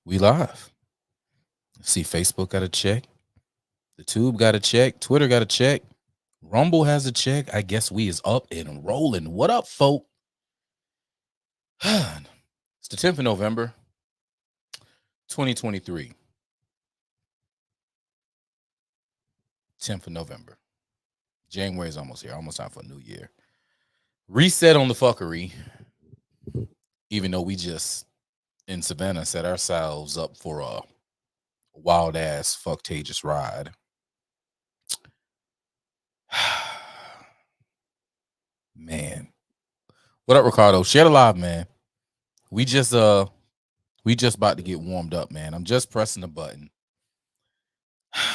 We live. See, Facebook got a check. The Tube got a check. Twitter got a check. Rumble has a check. I guess we is up and rolling. What up, folk? It's the 10th of November, 2023. 10th of November. January is almost here. Almost time for a new year. Reset on the fuckery. Even though we just in Savannah set ourselves up for a wild ass fucktagious ride. Man. What up, Ricardo? Share the live, man. We just about to get warmed up, man. I'm just pressing the button.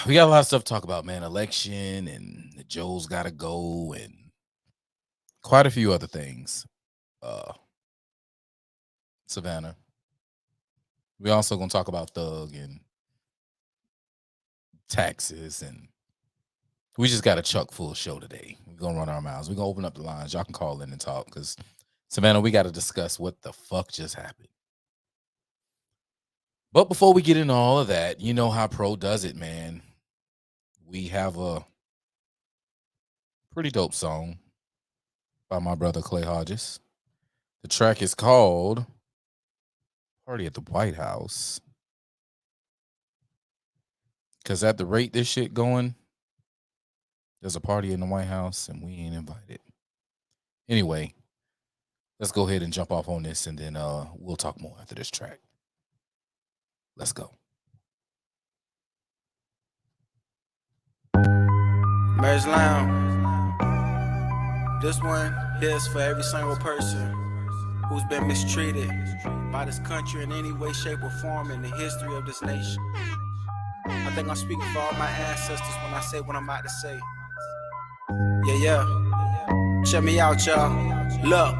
We got a lot of stuff to talk about, man. Election and the Joe's gotta go and quite a few other things. Savannah. We also gonna talk about Thug and taxes, and we just got a chuck full show today. We're gonna run our mouths. We're gonna open up the lines. Y'all can call in and talk, because Savannah, we gotta discuss what the fuck just happened. But before we get into all of that, you know how Pro does it, man. We have a pretty dope song by my brother Clay Hodges. The track is called Party at the White House. Because at the rate this shit going, there's a party in the White House and we ain't invited. Anyway, let's go ahead and jump off on this, and then we'll talk more after this track. Let's go. Marriage Lounge. This one is for every single person who's been mistreated by this country in any way, shape, or form in the history of this nation. I think I'm speaking for all my ancestors when I say what I'm about to say. Yeah. Check me out, y'all. Look.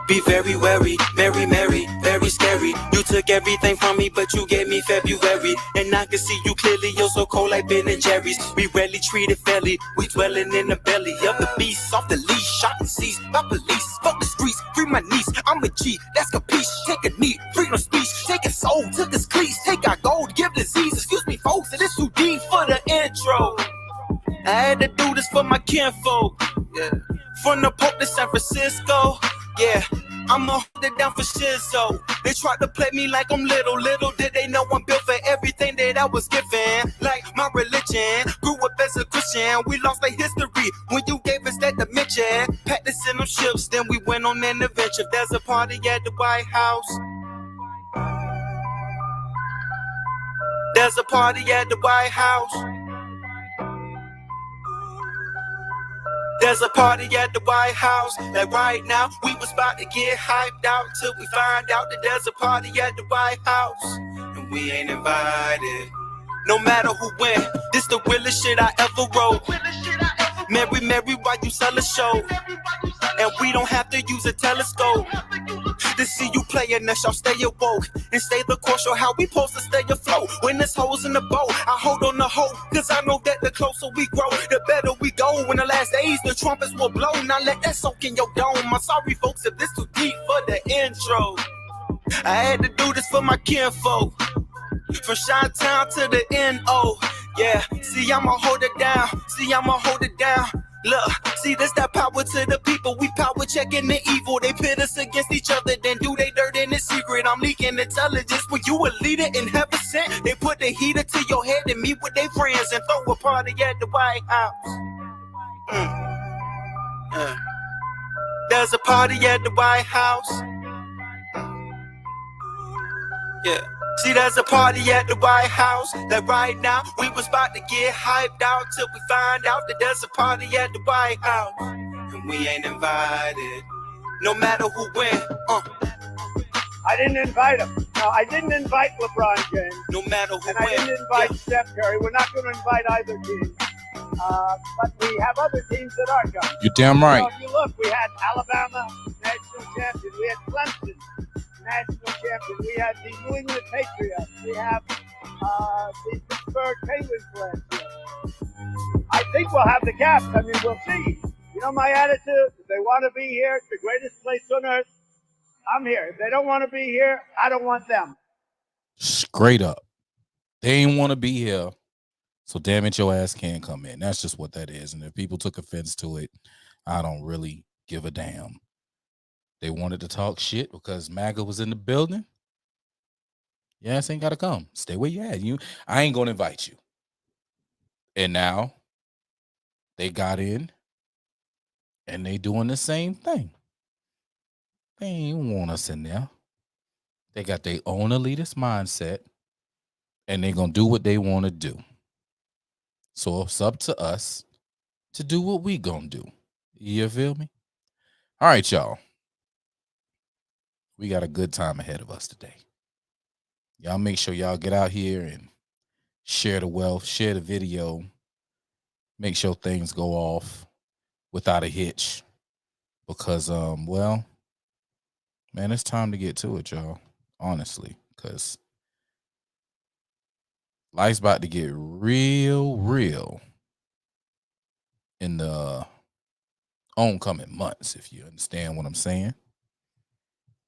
Be very wary, very merry, very scary. You took everything from me, but you gave me February. And I can see you clearly, you're so cold like Ben and Jerry's. We rarely treated fairly, we dwelling in the belly of the beast. Off the leash, shot and seized by police. Fuck the streets, free my niece, I'm a G, that's capiche. Take a knee, freedom speech, take a soul, took his cleats. Take our gold, give disease, excuse me folks, it is too deep for the intro. I had to do this for my kinfolk, yeah. From the Pope to San Francisco, yeah, I'ma hold it down for Shizzo. They tried to play me like I'm little did they know I'm built for everything that I was given. Like my religion, grew up as a Christian. We lost our history when you gave us that dimension. Packed us in them ships, then we went on an adventure. There's a party at the White House. There's a party at the White House. There's a party at the White House. Like right now, we was about to get hyped out till we find out that there's a party at the White House. And we ain't invited. No matter who win, this the realest shit I ever wrote. Mary, why you sell a show? And we don't have to use a telescope to see you playing us, y'all stay awoke and stay the course, show how we supposed to stay afloat. When there's holes in the boat, I hold on the hope, cause I know that the closer we grow, the better we go. In the last days, the trumpets will blow. Now let that soak in your dome. I'm sorry, folks, if this too deep for the intro. I had to do this for my kinfolk, from Chi-Town to the N.O. Yeah, see, I'ma hold it down. Look, see, this that power to the people. We power checking the evil. They pit us against each other, then do they dirt in the secret. I'm leaking intelligence. When you a leader in heaven sent, they put the heater to your head and meet with their friends and throw a party at the White House. There's a party at the White House. Yeah. See, there's a party at the White House. Like right now, we was about to get hyped out till we find out that there's a party at the White House. And we ain't invited. No matter who win, I didn't invite him. No, I didn't invite LeBron James. No matter who and win. I didn't invite Steph Curry. We're not going to invite either team. But we have other teams that are coming. You're damn right. So if you look, we had Alabama, national champion. We had Clemson, national champion. We had the New England Patriots. We have the Pittsburgh Penguins last year. I think we'll have the Caps. I mean, we'll see. You know my attitude? If they want to be here, it's the greatest place on earth. I'm here. If they don't want to be here, I don't want them. Straight up. They ain't want to be here. So damn it, your ass can't come in. That's just what that is. And if people took offense to it, I don't really give a damn. They wanted to talk shit because MAGA was in the building. Your ass ain't gotta come. Stay where you at. I ain't gonna invite you. And now they got in and they doing the same thing. They ain't want us in there. They got their own elitist mindset and they gonna do what they want to do. So it's up to us to do what we gonna do. You feel me? All right, y'all. We got a good time ahead of us today. Y'all make sure y'all get out here and share the wealth, share the video, make sure things go off without a hitch. Because well, man, it's time to get to it, y'all. Honestly, because life's about to get real in the oncoming months, if you understand what I'm saying.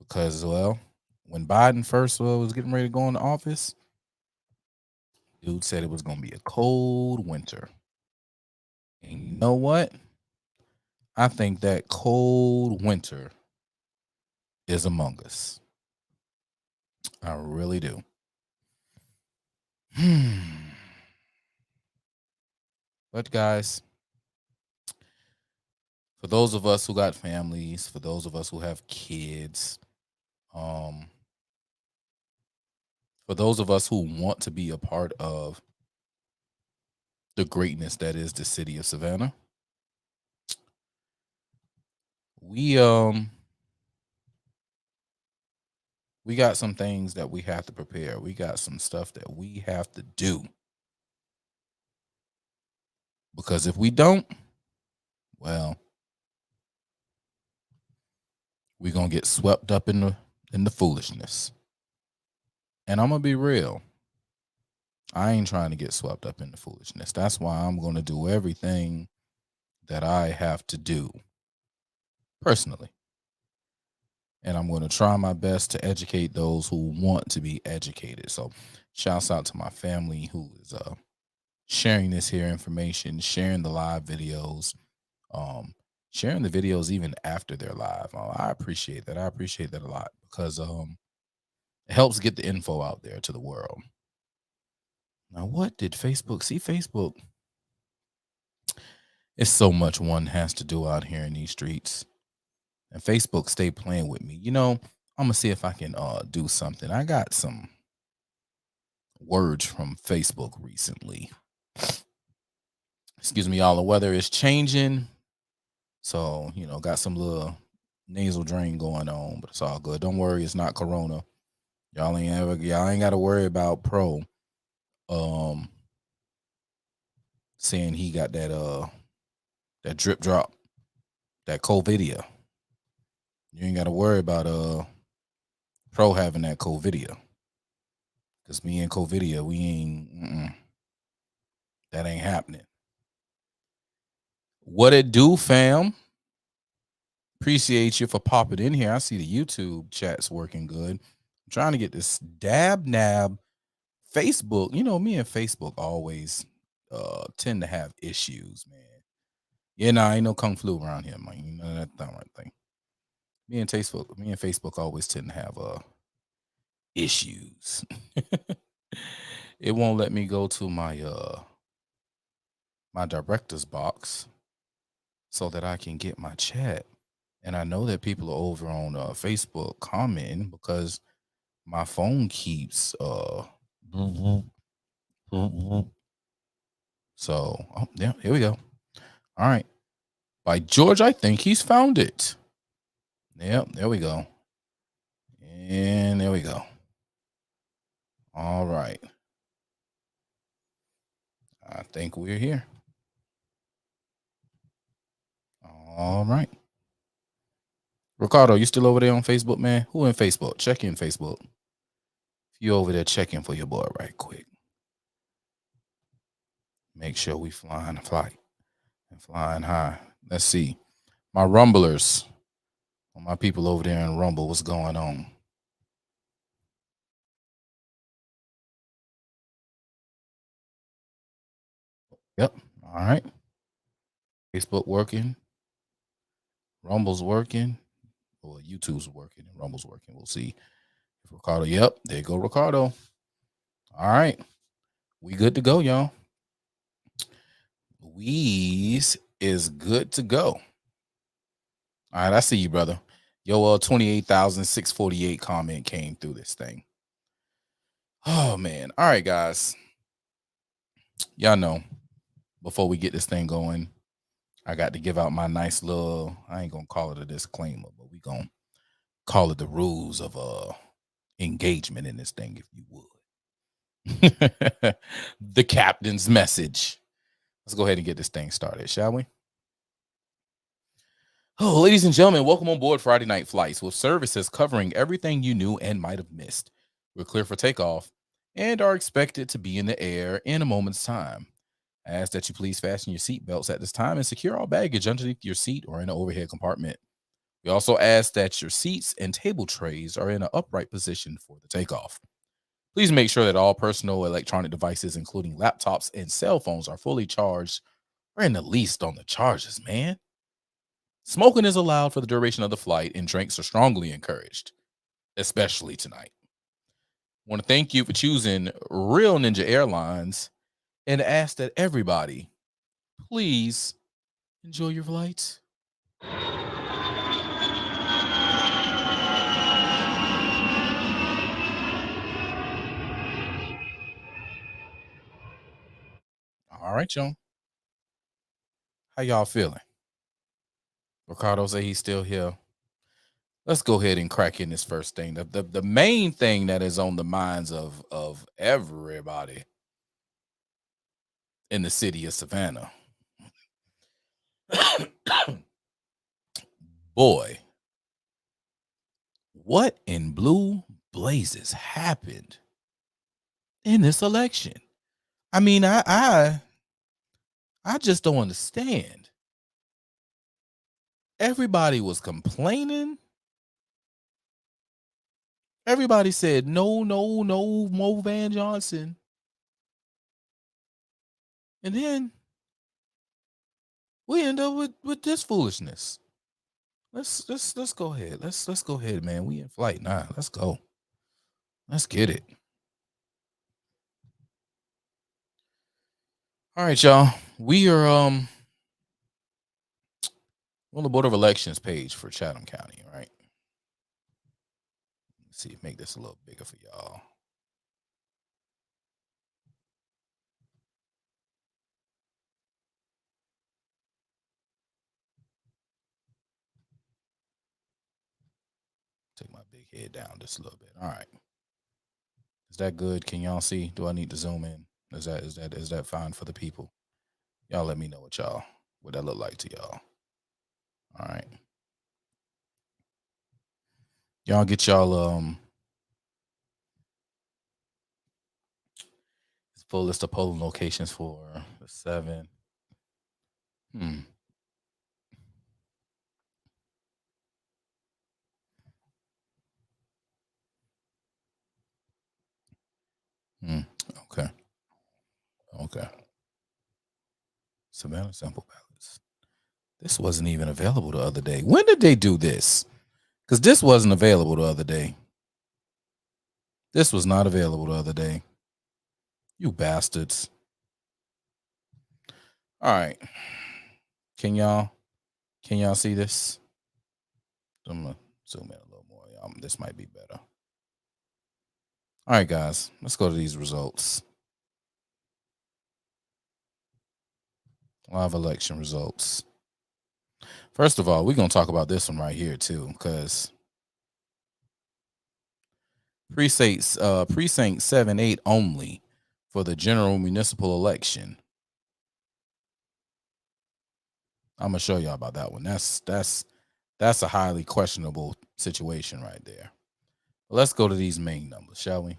Because, well, when Biden first was getting ready to go into office, dude said it was going to be a cold winter. And you know what? I think that cold winter is among us. I really do. But guys, for those of us who got families, for those of us who have kids, for those of us who want to be a part of the greatness that is the city of Savannah, we got some things that we have to prepare. We got some stuff that we have to do. Because if we don't, well, we're going to get swept up in the foolishness. And I'm going to be real. I ain't trying to get swept up in the foolishness. That's why I'm going to do everything that I have to do personally. And I'm going to try my best to educate those who want to be educated. So shouts out to my family who is sharing this here information, sharing the live videos, sharing the videos even after they're live. I appreciate that. I appreciate that a lot because it helps get the info out there to the world. Now, what did Facebook see? Facebook, it's so much one has to do out here in these streets. And Facebook stay playing with me. You know, I'm going to see if I can do something. I got some words from Facebook recently. Excuse me, y'all. The weather is changing. So, you know, got some little nasal drain going on, but it's all good. Don't worry, it's not corona. Y'all ain't got to worry about Pro saying he got that drip drop, that COVIDia. You ain't got to worry about Pro having that COVIDia. Cause me and COVIDia, we ain't that ain't happening. What it do, fam? Appreciate you for popping in here. I see the YouTube chat's working good. I'm trying to get this dab nab Facebook. You know, me and Facebook always tend to have issues, man. Yeah, nah, ain't no kung flu around here, man. You know that's not right thing. Me and Facebook always tend to have issues. It won't let me go to my my director's box so that I can get my chat. And I know that people are over on Facebook commenting because my phone keeps so yeah, here we go. All right. By George, I think he's found it. Yep, there we go. And there we go. All right. I think we're here. All right. Ricardo, you still over there on Facebook, man? Who in Facebook? Check in Facebook. If you over there, check in for your boy right quick. Make sure we flying a flight and flying high. Let's see. My rumblers. My people over there in Rumble, what's going on? Yep. All right. Facebook working. Rumble's working. Well, YouTube's working and Rumble's working. We'll see if Ricardo. Yep. There you go, Ricardo. All right. We good to go, y'all. Louise is good to go. All right. I see you, brother. Yo, 28,648 comment came through this thing. Oh, man. All right, guys. Y'all know, before we get this thing going, I got to give out my nice little, I ain't going to call it a disclaimer, but we going to call it the rules of engagement in this thing, if you would. The captain's message. Let's go ahead and get this thing started, shall we? Oh, ladies and gentlemen, welcome on board Friday Night Flights, with services covering everything you knew and might have missed. We're clear for takeoff and are expected to be in the air in a moment's time. I ask that you please fasten your seatbelts at this time and secure all baggage underneath your seat or in an overhead compartment. We also ask that your seats and table trays are in an upright position for the takeoff. Please make sure that all personal electronic devices, including laptops and cell phones, are fully charged or in the least on the charges, man. Smoking is allowed for the duration of the flight, and drinks are strongly encouraged, especially tonight. I want to thank you for choosing Real Ninja Airlines and ask that everybody please enjoy your flights. All right, y'all. How y'all feeling? Ricardo say he's still here. Let's go ahead and crack in this first thing. The main thing that is on the minds of everybody in the city of Savannah. Boy, what in blue blazes happened in this election? I mean, I just don't understand. Everybody was complaining. Everybody said no, Mo Van Johnson. And then we end up with this foolishness. Let's go ahead. Let's go ahead, man. We in flight now. Let's go. Let's get it. All right, y'all. We are on the Board of Elections page for Chatham County, right? Let's see, make this a little bigger for y'all. Take my big head down just a little bit. All right. Is that good? Can y'all see? Do I need to zoom in? Is that fine for the people? Y'all let me know what that look like to y'all. All right. Y'all get y'all full list of polling locations for the 7. Okay. Okay. Savannah sample ballots. This wasn't even available the other day. When did they do this? Because this wasn't available the other day. This was not available the other day. You bastards. All right. Can y'all see this? I'm gonna zoom in a little more. This might be better. All right, guys. Let's go to these results. Live election results. First of all, we're gonna talk about this one right here too, because precinct 7-8 only for the general municipal election. I'm gonna show y'all about that one. That's a highly questionable situation right there. Let's go to these main numbers, shall we?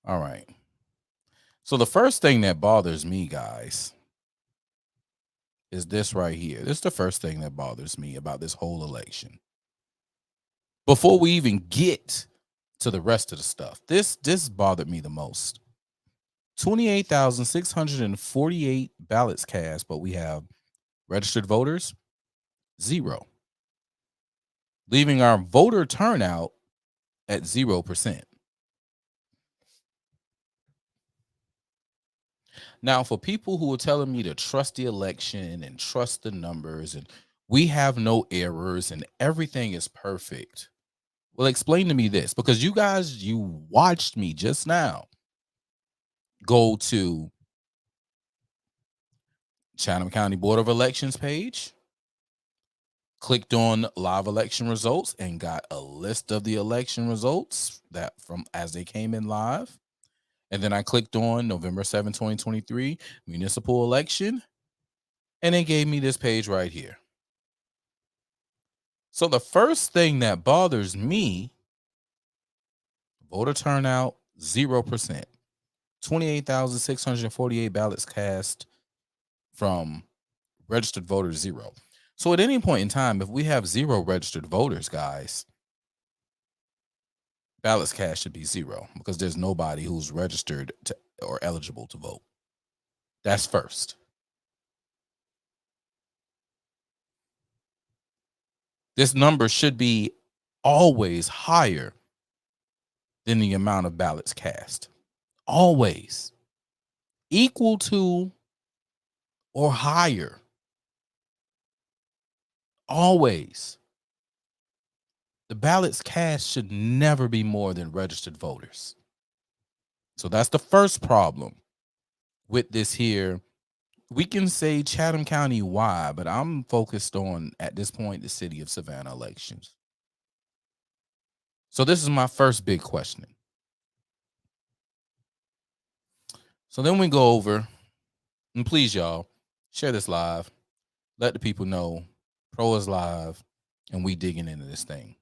All right. So the first thing that bothers me, guys, is this right here. This is the first thing that bothers me about this whole election. Before we even get to the rest of the stuff, this bothered me the most. 28,648 ballots cast, but we have registered voters 0, leaving our voter turnout at 0%. Now, for people who are telling me to trust the election and trust the numbers and we have no errors and everything is perfect, well, explain to me this, because you guys, you watched me just now go to Chatham County Board of Elections page, clicked on live election results and got a list of the election results that from as they came in live. And then I clicked on November 7, 2023 municipal election, and it gave me this page right here. So the first thing that bothers me, voter turnout 0%, 28,648 ballots cast from registered voters 0. So at any point in time, if we have 0 registered voters, guys, ballots cast should be 0 because there's nobody who's registered to, or eligible to vote. That's first. This number should be always higher than the amount of ballots cast. Always. Equal to or higher. Always. The ballots cast should never be more than registered voters. So that's the first problem with this here. We can say Chatham County why, but I'm focused on, at this point, the city of Savannah elections. So this is my first big question. So then we go over, and please, y'all, share this live. Let the people know Pro is live, and we digging into this thing.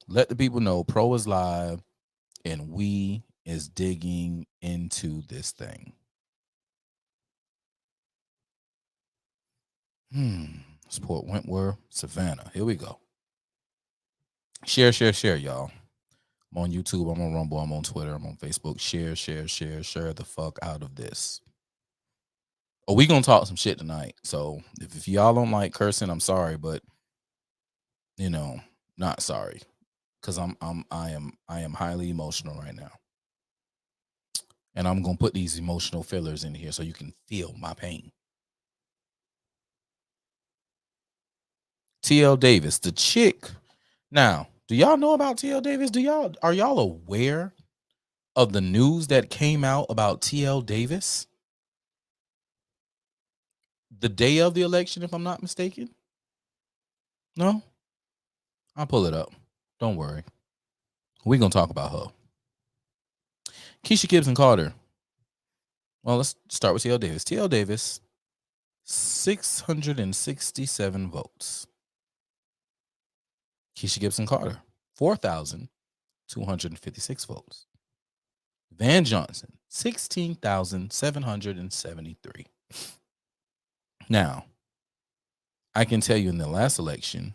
Let the people know Pro is live, and we is digging into this thing. Support Wentworth, Savannah. Here we go. Share, y'all. I'm on YouTube. I'm on Rumble. I'm on Twitter. I'm on Facebook. Share the fuck out of this. Oh, we gonna talk some shit tonight. So if y'all don't like cursing, I'm sorry, but you know, not sorry, because I am highly emotional right now, and I'm gonna put these emotional fillers in here so you can feel my pain. TL Davis, the chick. Now, do y'all know about TL Davis? Are y'all aware of the news that came out about TL Davis the day of the election, if I'm not mistaken? No? I'll pull it up. Don't worry. We're going to talk about her. Keisha Gibson Carter. Well, let's start with TL Davis. TL Davis, 667 votes. Keisha Gibson Carter, 4,256 votes. Van Johnson, 16,773. Now, I can tell you in the last election,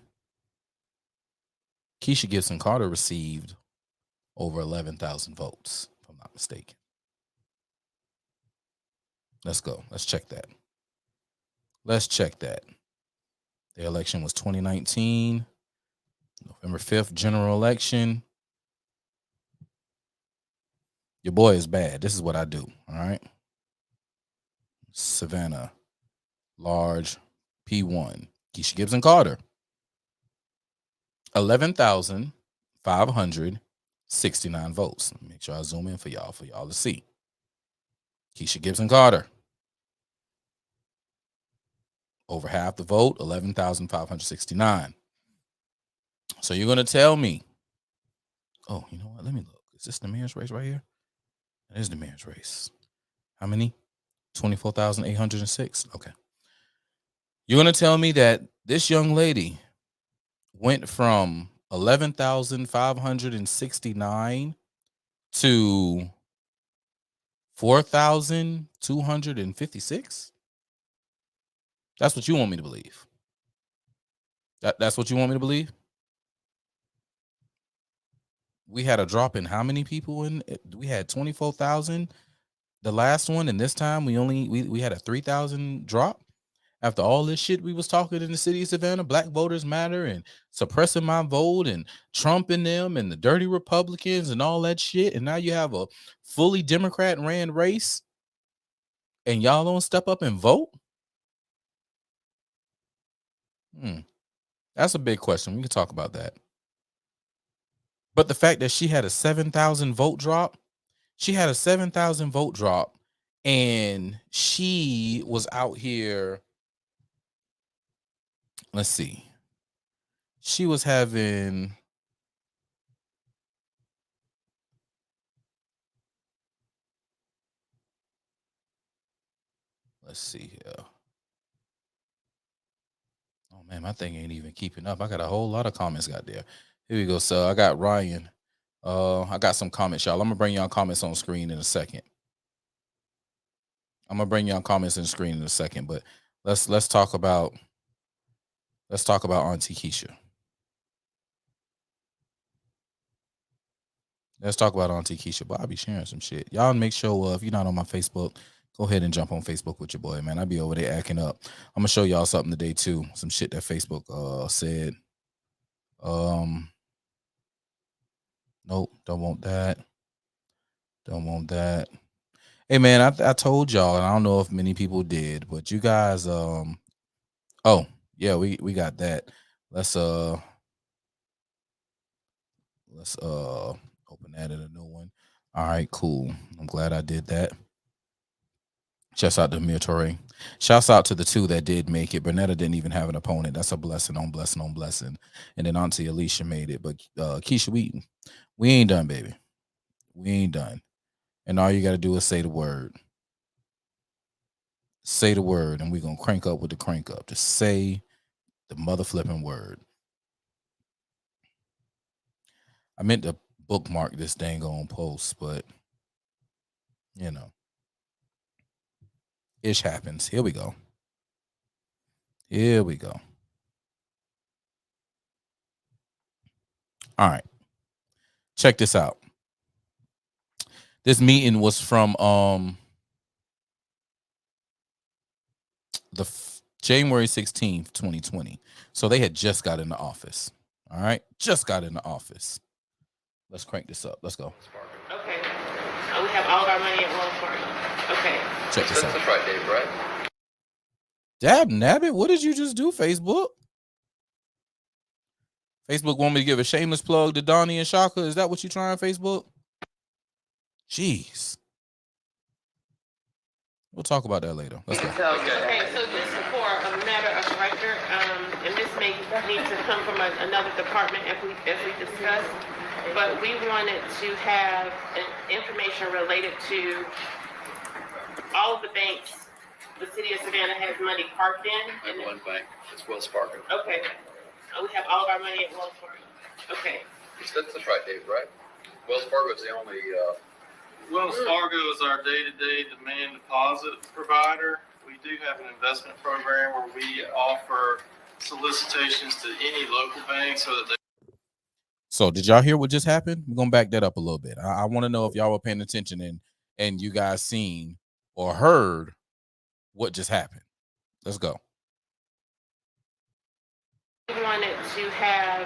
Keisha Gibson Carter received over 11,000 votes, if I'm not mistaken. Let's go. Let's check that. The election was 2019, November 5th, general election. Your boy is bad. This is what I do, all right? Savannah, large, P1. Keisha Gibson Carter, 11,569 votes. Make sure I zoom in for y'all to see. Keisha Gibson Carter, over half the vote, 11,569. So you're going to tell me, oh, you know what? Let me look. Is this the mayor's race right here? It is the mayor's race. How many? 24,806. Okay. You're going to tell me that this young lady went from 11,569 to 4,256? That's what you want me to believe. That's what you want me to believe. We had a drop in how many people in? We had 24,000 the last one, and this time we had a 3,000 drop. After all this shit we was talking in the city of Savannah, Black Voters Matter and suppressing my vote and Trump and them and the dirty Republicans and all that shit, and now you have a fully Democrat ran race, and y'all don't step up and vote. That's a big question. We can talk about that. But the fact that she had a 7,000 vote drop, and she was out here. Let's see. She was having. Let's see here. Oh man, my thing ain't even keeping up. I got a whole lot of comments got there. Here we go. So I got Ryan. I got some comments, y'all. I'm gonna bring y'all comments on screen in a second. But let's talk about Auntie Keisha. But I'll be sharing some shit. Y'all make sure if you're not on my Facebook, go ahead and jump on Facebook with your boy, man. I be over there acting up. I'm gonna show y'all something today too. Some shit that Facebook said. Nope, don't want that. Hey man, I told y'all, and I don't know if many people did, but you guys oh yeah, we got that. Let's open that in a new one. All right, cool. I'm glad I did that. Shouts out to Amir Torre. Shouts out to the two that did make it. Bernetta didn't even have an opponent. That's a blessing on blessing on blessing. And then Auntie Alicia made it. But Keisha, we ain't done, baby. We ain't done. And all you got to do is say the word. Say the word, and we're going to crank up with the crank up. Just say the mother flipping word. I meant to bookmark this dang on post, but, you know. Ish happens. Here we go. All right. Check this out. This meeting was from January 16th, 2020. So they had just got into office. All right. Just got into office. Let's crank this up. Let's go. Okay. We have all of our money at Wells Fargo. Okay. Check this out. That's right, Dave, right? Dab nabbit, what did you just do, Facebook? Facebook want me to give a shameless plug to Donnie and Shaka. Is that what you trying, Facebook? Jeez. We'll talk about that later. Let's go. Okay, so just for a matter of record, and this may need to come from another department as we discussed, but we wanted to have information related to all of the banks the city of Savannah has money parked in. And one bank, it's Wells Fargo. Okay. We have all of our money at Wells Fargo. Okay. That's right, Dave, right? Wells Fargo is the only... Wells Fargo is our day-to-day demand deposit provider. We do have an investment program where we offer solicitations to any local bank so that they... So did y'all hear what just happened? We're going to back that up a little bit. I want to know if y'all were paying attention and you guys seen or heard what just happened. Let's go. We wanted to have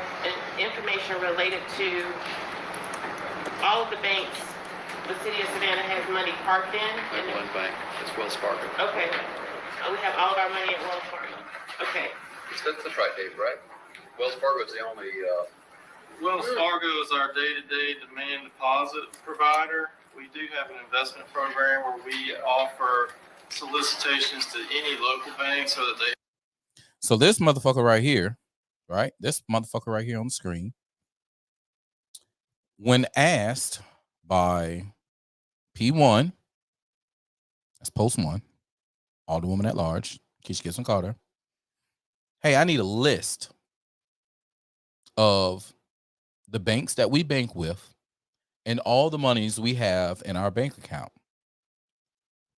information related to all of the banks the city of Savannah has money parked in. And one bank, it's Wells Fargo. Okay. We have all of our money at Wells Fargo. Okay. That's right, Dave, right? Wells Fargo is the only... Wells Fargo is our day-to-day demand deposit provider. We do have an investment program where we offer solicitations to any local bank so that they... So this motherfucker right here, right? This motherfucker right here on the screen, when asked by P1, that's post 1, Alderwoman at Large, Keisha Gibson Carter, hey, I need a list of the banks that we bank with and all the monies we have in our bank account.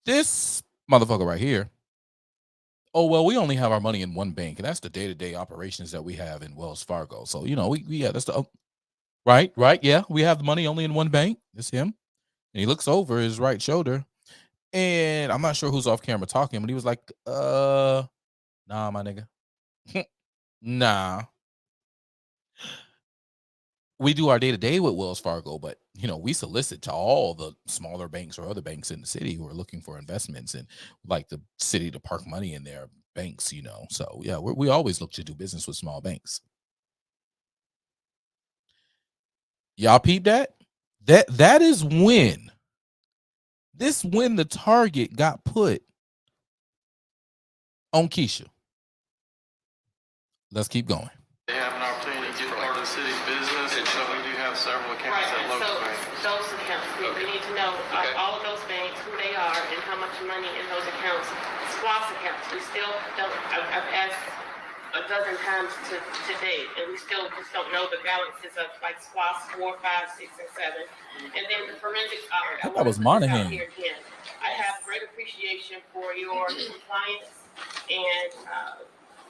This motherfucker right here oh, well, we only have our money in one bank, and that's the day-to-day operations that we have in Wells Fargo. So, yeah, that's the right, yeah, we have the money only in one bank. It's him. And he looks over his right shoulder, and I'm not sure who's off camera talking, but he was like, nah, my nigga. Nah. We do our day-to-day with Wells Fargo, but we solicit to all the smaller banks or other banks in the city who are looking for investments and like the city to park money in their banks, So yeah, we always look to do business with small banks. Y'all peep that? That is when the target got put on Keisha. Let's keep going. They have an opportunity to get part of the city's business, and so we do have several accounts at local banks. Those accounts, we need to know all of those banks, who they are, and how much money in those accounts. SPLOST accounts, we still don't, I've asked a dozen times to date, and we still just don't know the balances of like SPLOST 4, 5, 6, and 7. And then the forensics audit. I thought it was Monahan. Here again. I have great appreciation for your compliance and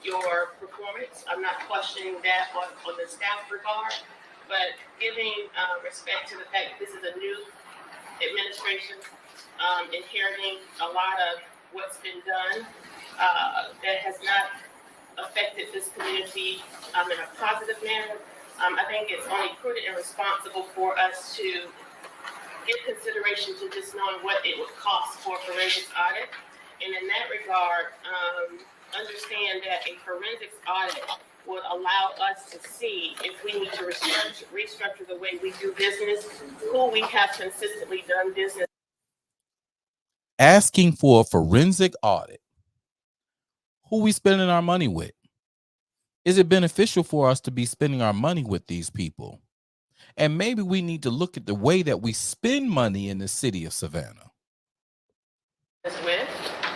your performance. I'm not questioning that on the staff regard, but giving respect to the fact that this is a new administration, inheriting a lot of what's been done that has not affected this community in a positive manner. I think it's only prudent and responsible for us to give consideration to just knowing what it would cost for a forensics audit. And in that regard, understand that a forensics audit would allow us to see if we need to restructure the way we do business, who we have consistently done business. Asking for a forensic audit. Who we spending our money with? Is it beneficial for us to be spending our money with these people? And maybe we need to look at the way that we spend money in the city of Savannah.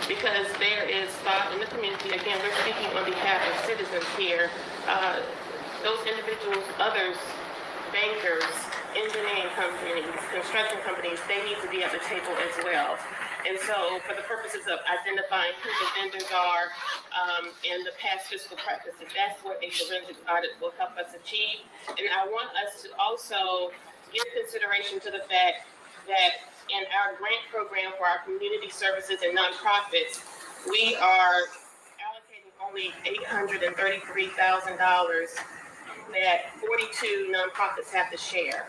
Because there is thought in the community, again, we're speaking on behalf of citizens here, those individuals, others, bankers, engineering companies, construction companies, they need to be at the table as well. And so for the purposes of identifying who the vendors are and the past fiscal practices, that's what a forensic audit will help us achieve. And I want us to also give consideration to the fact that in our grant program for our community services and nonprofits, we are allocating only $833,000 that 42 nonprofits have to share.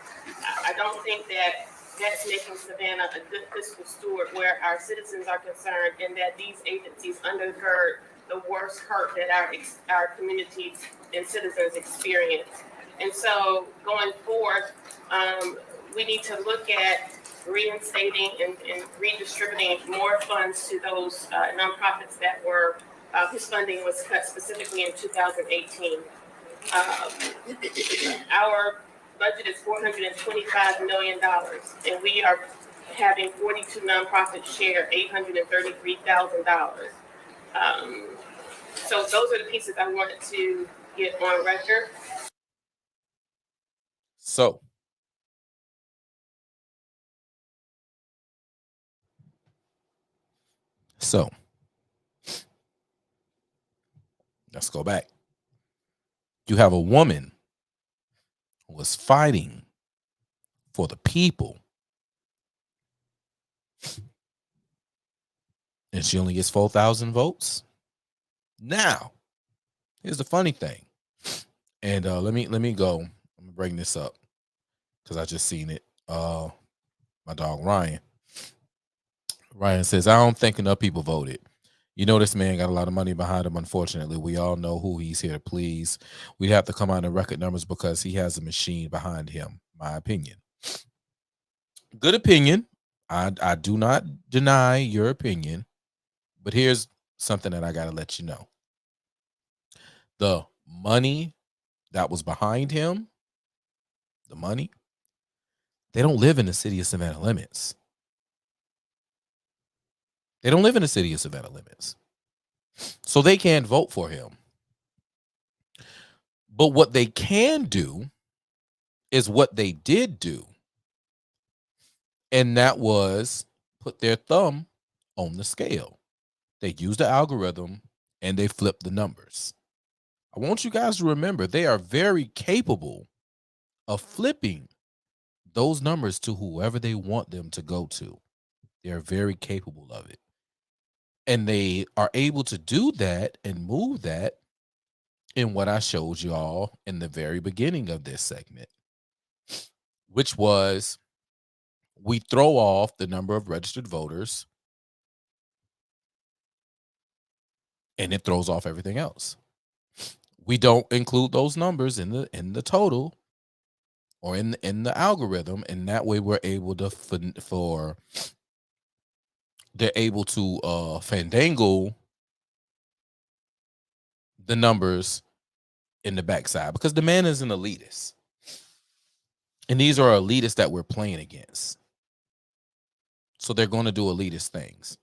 I don't think that that's making Savannah a good fiscal steward where our citizens are concerned and that these agencies undergird the worst hurt that our communities and citizens experience. And so going forward, we need to look at reinstating and redistributing more funds to those nonprofits that were whose funding was cut specifically in 2018. Our budget is $425 million, and we are having 42 nonprofits share $833,000. So those are the pieces I wanted to get on record. So let's go back. You have a woman who was fighting for the people, and she only gets 4,000 votes. Now, here's the funny thing, and let me go. I'm gonna bring this up because I just seen it. My dog Ryan says, I don't think enough people voted. This man got a lot of money behind him. Unfortunately, we all know who he's here to please. We'd have to come out in record numbers because he has a machine behind him. My opinion. Good opinion. I do not deny your opinion, but here's something that I got to let you know. The money that was behind him, they don't live in the city of Savannah limits. They don't live in the city of Savannah limits. So they can't vote for him. But what they can do is what they did do. And that was put their thumb on the scale. They used the algorithm and they flip the numbers. I want you guys to remember they are very capable of flipping those numbers to whoever they want them to go to. They're very capable of it. And they are able to do that and move that in what I showed you all in the very beginning of this segment, which was we throw off the number of registered voters and it throws off everything else. We don't include those numbers in the total or in the algorithm, and that way we're able to they're able to fandangle the numbers in the backside, because the man is an elitist. And these are elitists that we're playing against. So they're going to do elitist things.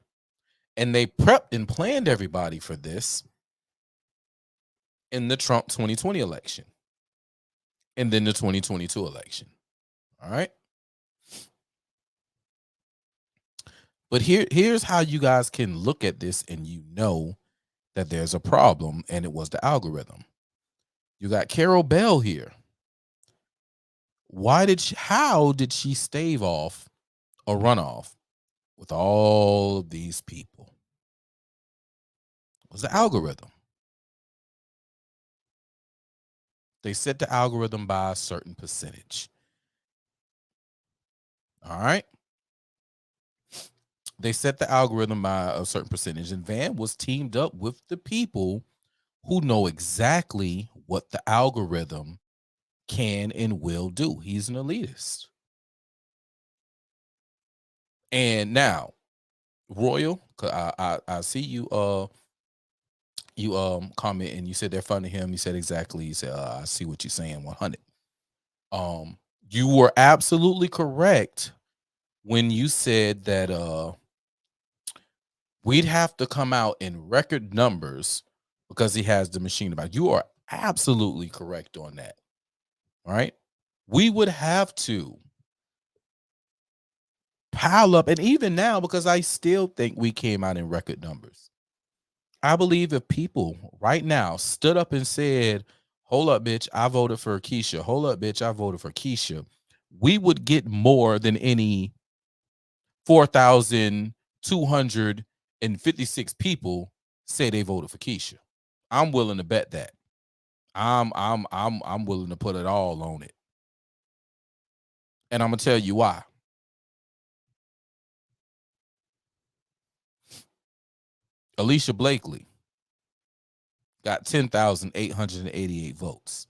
And they prepped and planned everybody for this in the Trump 2020 election. And then the 2022 election. All right. But here's how you guys can look at this and you know that there's a problem, and it was the algorithm. You got Carol Bell here. How did she stave off a runoff with all of these people? It was the algorithm. They set the algorithm by a certain percentage. All right. They set the algorithm by a certain percentage, and Van was teamed up with the people who know exactly what the algorithm can and will do. He's an elitist. And now, Royal, I see you comment and you said they're funding him. You said exactly. You said I see what you're saying. 100. You were absolutely correct when you said that we'd have to come out in record numbers because he has the machine about. You are absolutely correct on that. All right. We would have to pile up, and even now, because I still think we came out in record numbers. I believe if people right now stood up and said, hold up, bitch, I voted for Keisha. Hold up, bitch, I voted for Keisha. We would get more than any 4,256 people say they voted for Keisha. I'm willing to bet that. I'm willing to put it all on it. And I'm gonna tell you why. Alicia Blakely got 10,888 votes.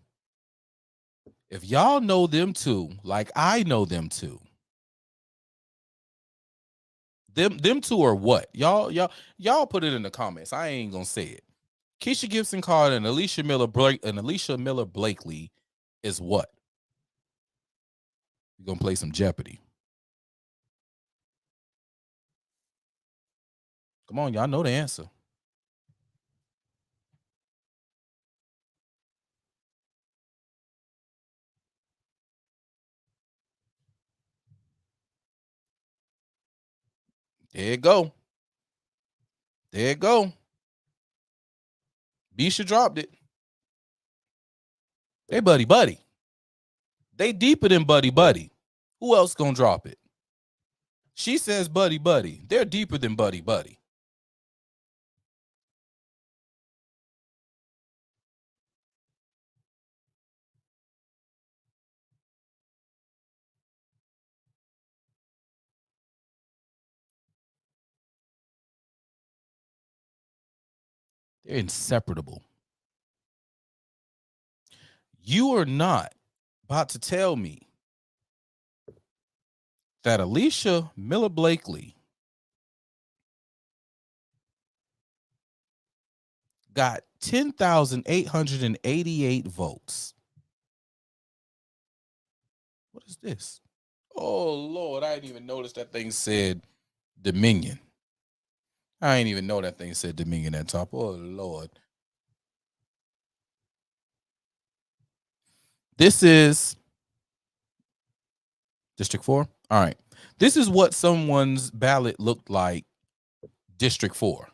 If y'all know them two, like I know them two, them two are what? Y'all put it in the comments. I ain't gonna say it. Keisha Gibson Carter and Alicia Miller Blakely is what? We're gonna play some Jeopardy. Come on, y'all know the answer. There you go. There you go. Bisha dropped it. They buddy. They deeper than buddy. Who else gonna drop it? She says buddy. They're deeper than buddy. They're inseparable. You are not about to tell me that Alicia Miller Blakely got 10,888 votes. What is this? Oh, Lord, I didn't even notice that thing said Dominion. I didn't even know that thing said Dominion at top. Oh, Lord. This is District 4. All right. This is what someone's ballot looked like, District 4.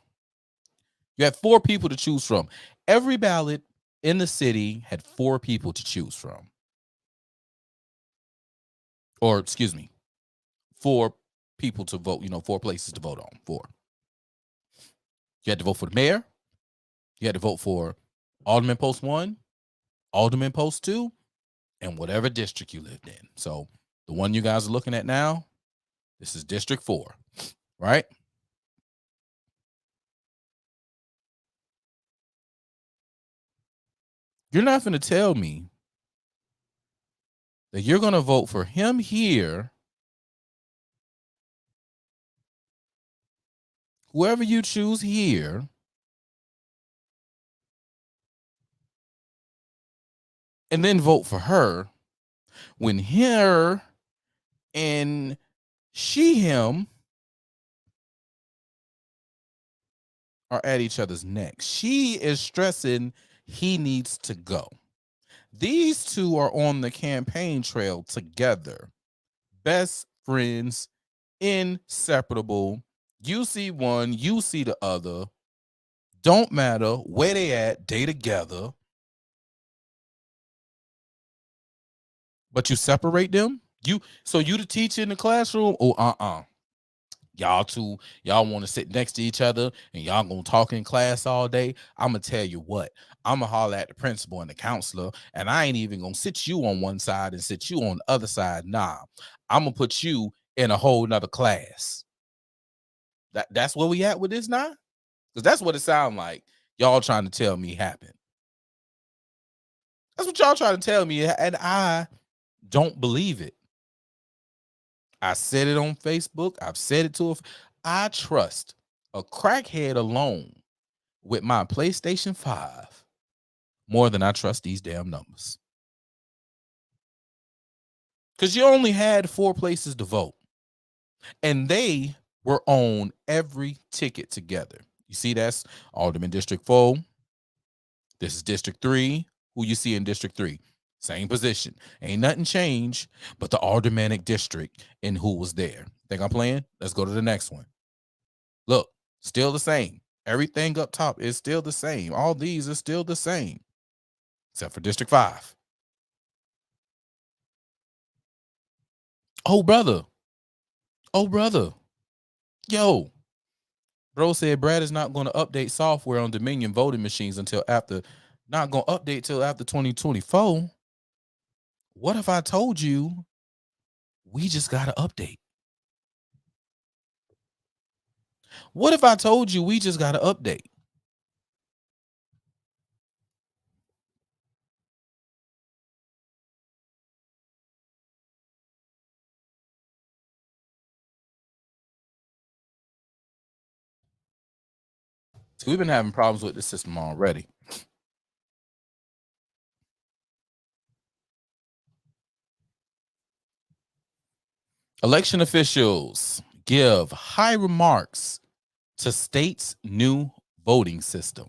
You had 4 people to choose from. Every ballot in the city had 4 people to choose from. Or, excuse me, 4 people to vote, 4 places to vote on. 4. You had to vote for the mayor. You had to vote for Alderman Post 1, Alderman Post 2, and whatever district you lived in. So the one you guys are looking at now, this is District 4, right? You're not going to tell me that you're going to vote for him here, whoever you choose here, and then vote for her when her and him are at each other's necks. She is stressing he needs to go. These two are on the campaign trail together. Best friends, inseparable. You see one, you see the other. Don't matter where they at, they together. But you separate them? You the teacher in the classroom? Oh, y'all want to sit next to each other and y'all gonna talk in class all day? I'm gonna tell you what, I'm gonna holler at the principal and the counselor, and I ain't even gonna sit you on one side and sit you on the other side. Nah, I'm gonna put you in a whole nother class. That's where we at with this now? Because that's what it sounds like y'all trying to tell me happened. That's what y'all trying to tell me, and I don't believe it. I said it on Facebook. I've said it to her. I trust a crackhead alone with my PlayStation 5 more than I trust these damn numbers. Because you only had 4 places to vote. And they were on every ticket together. You see, that's Alderman District 4. This is District 3. Who you see in District 3? Same position. Ain't nothing changed but the aldermanic district and who was there. Think I'm playing? Let's go to the next one. Look, still the same. Everything up top is still the same. All these are still the same, except for District 5. Oh, brother. Yo. Bro said Brad is not going to update software on Dominion voting machines until not going to update till after 2024. What if I told you we just got to update? What if I told you we just got to update? So we've been having problems with the system already. Election officials give high remarks to state's new voting system.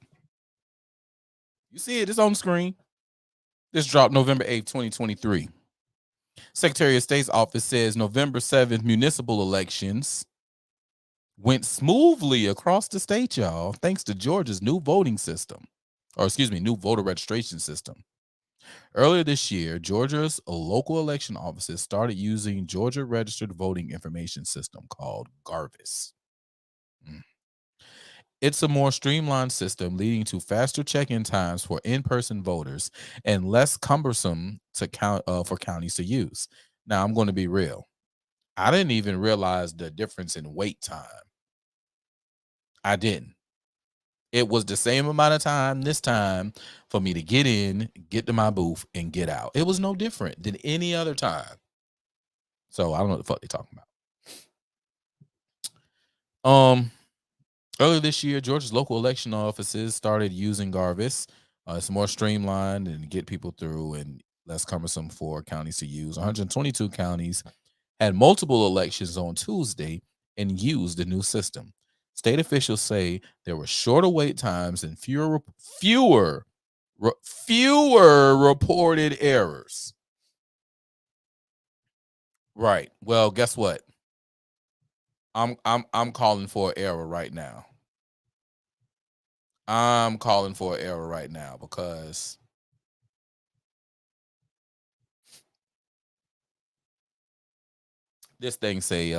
You see it, it's on the screen. This dropped November 8th, 2023. Secretary of State's office says November 7th municipal elections went smoothly across the state, y'all, thanks to Georgia's new voting system. Or excuse me, new voter registration system. Earlier this year, Georgia's local election offices started using Georgia Registered Voting Information System called GARVIS. It's a more streamlined system leading to faster check-in times for in-person voters and less cumbersome for counties to use. Now, I'm going to be real. I didn't even realize the difference in wait time. I didn't. It was the same amount of time this time for me to get in, get to my booth, and get out. It was no different than any other time. So I don't know what the fuck they're talking about. Earlier this year, Georgia's local election offices started using GARVIS. It's more streamlined and get people through and less cumbersome for counties to use. 122 counties had multiple elections on Tuesday and used the new system. State officials say there were shorter wait times and fewer reported errors. Right. Well, guess what? I'm calling for an error right now. I'm calling for an error right now because this thing say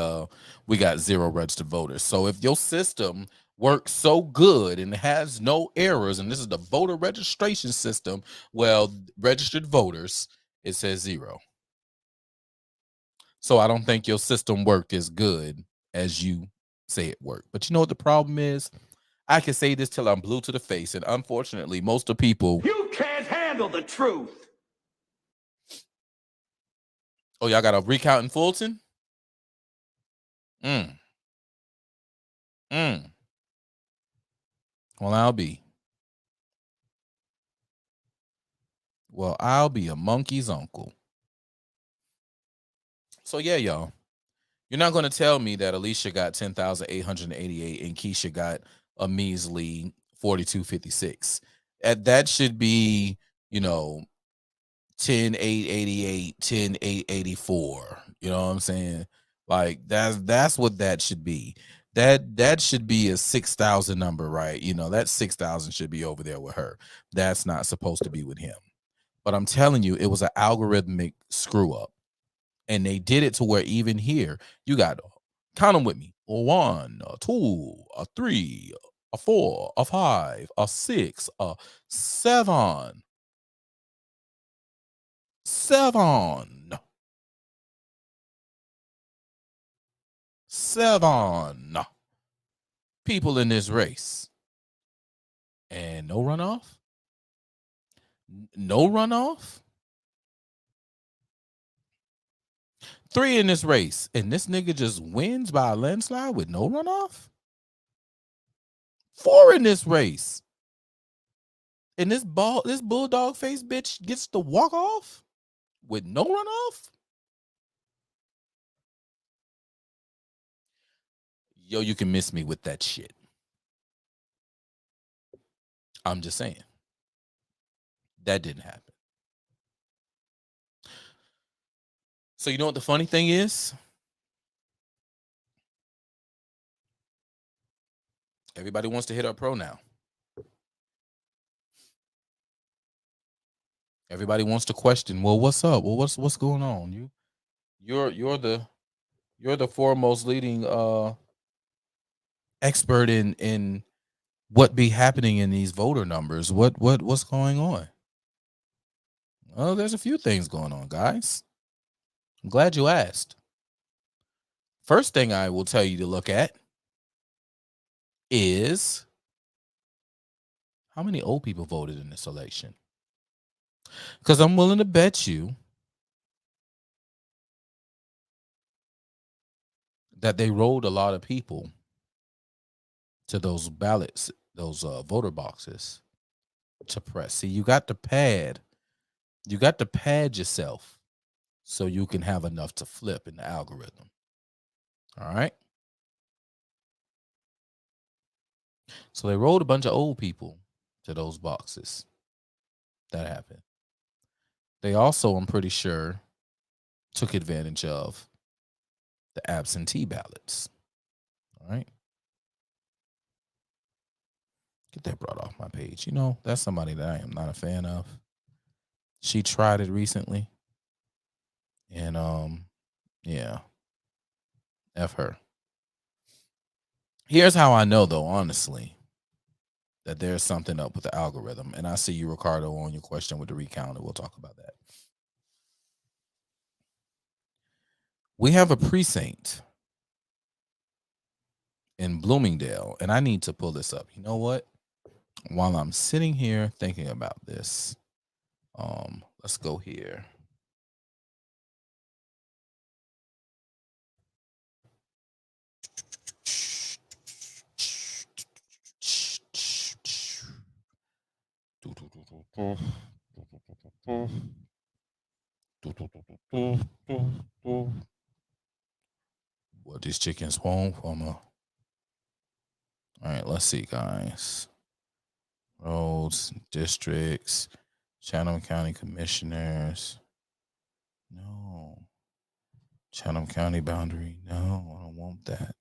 we got 0 registered voters. So if your system works so good and has no errors, and this is the voter registration system, well, registered voters, it says 0. So I don't think your system worked as good as you say it worked. But you know what the problem is? I can say this till I'm blue to the face, and unfortunately, most of the people. You can't handle the truth. Oh, y'all got a recount in Fulton? Mm. Well, I'll be a monkey's uncle. So yeah, y'all. You're not going to tell me that Alicia got 10,888 and Keisha got a measly 4,256. That should be, 10,888, 10,884. You know what I'm saying? Like that's what that should be. That should be a 6,000 number, right? That 6,000 should be over there with her. That's not supposed to be with him. But I'm telling you, it was an algorithmic screw up. And they did it to where even here, you got, count them with me, a 1, a 2, a 3, a 4, a 5, a 6, a 7. 7 people in this race. And no runoff? No runoff? 3 in this race, and this nigga just wins by a landslide with no runoff? 4 in this race, and this bulldog face bitch gets to walk off with no runoff? Yo, you can miss me with that shit. I'm just saying. That didn't happen. So you know what the funny thing is? Everybody wants to hit up pro now. Everybody wants to question, well, what's up? Well, what's going on? You're the foremost leading expert in what be happening in these voter numbers. What's going on? Well, there's a few things going on, guys. I'm glad you asked. First thing I will tell you to look at is how many old people voted in this election. Because I'm willing to bet you that they rolled a lot of people to those ballots, those voter boxes to press. See, you got to pad yourself so you can have enough to flip in the algorithm. All right. So they rolled a bunch of old people to those boxes. That happened. They also, I'm pretty sure, took advantage of the absentee ballots. All right. Get that brought off my page. That's somebody that I am not a fan of. She tried it recently. And yeah. F her. Here's how I know, though, honestly, that there's something up with the algorithm. And I see you, Ricardo, on your question with the recount, and we'll talk about that. We have a precinct in Bloomingdale, and I need to pull this up. You know what? While I'm sitting here thinking about this, let's go here. What these chickens want from a. All right, let's see, guys. Roads, districts, Chatham County commissioners. No. Chatham County boundary. No, I don't want that.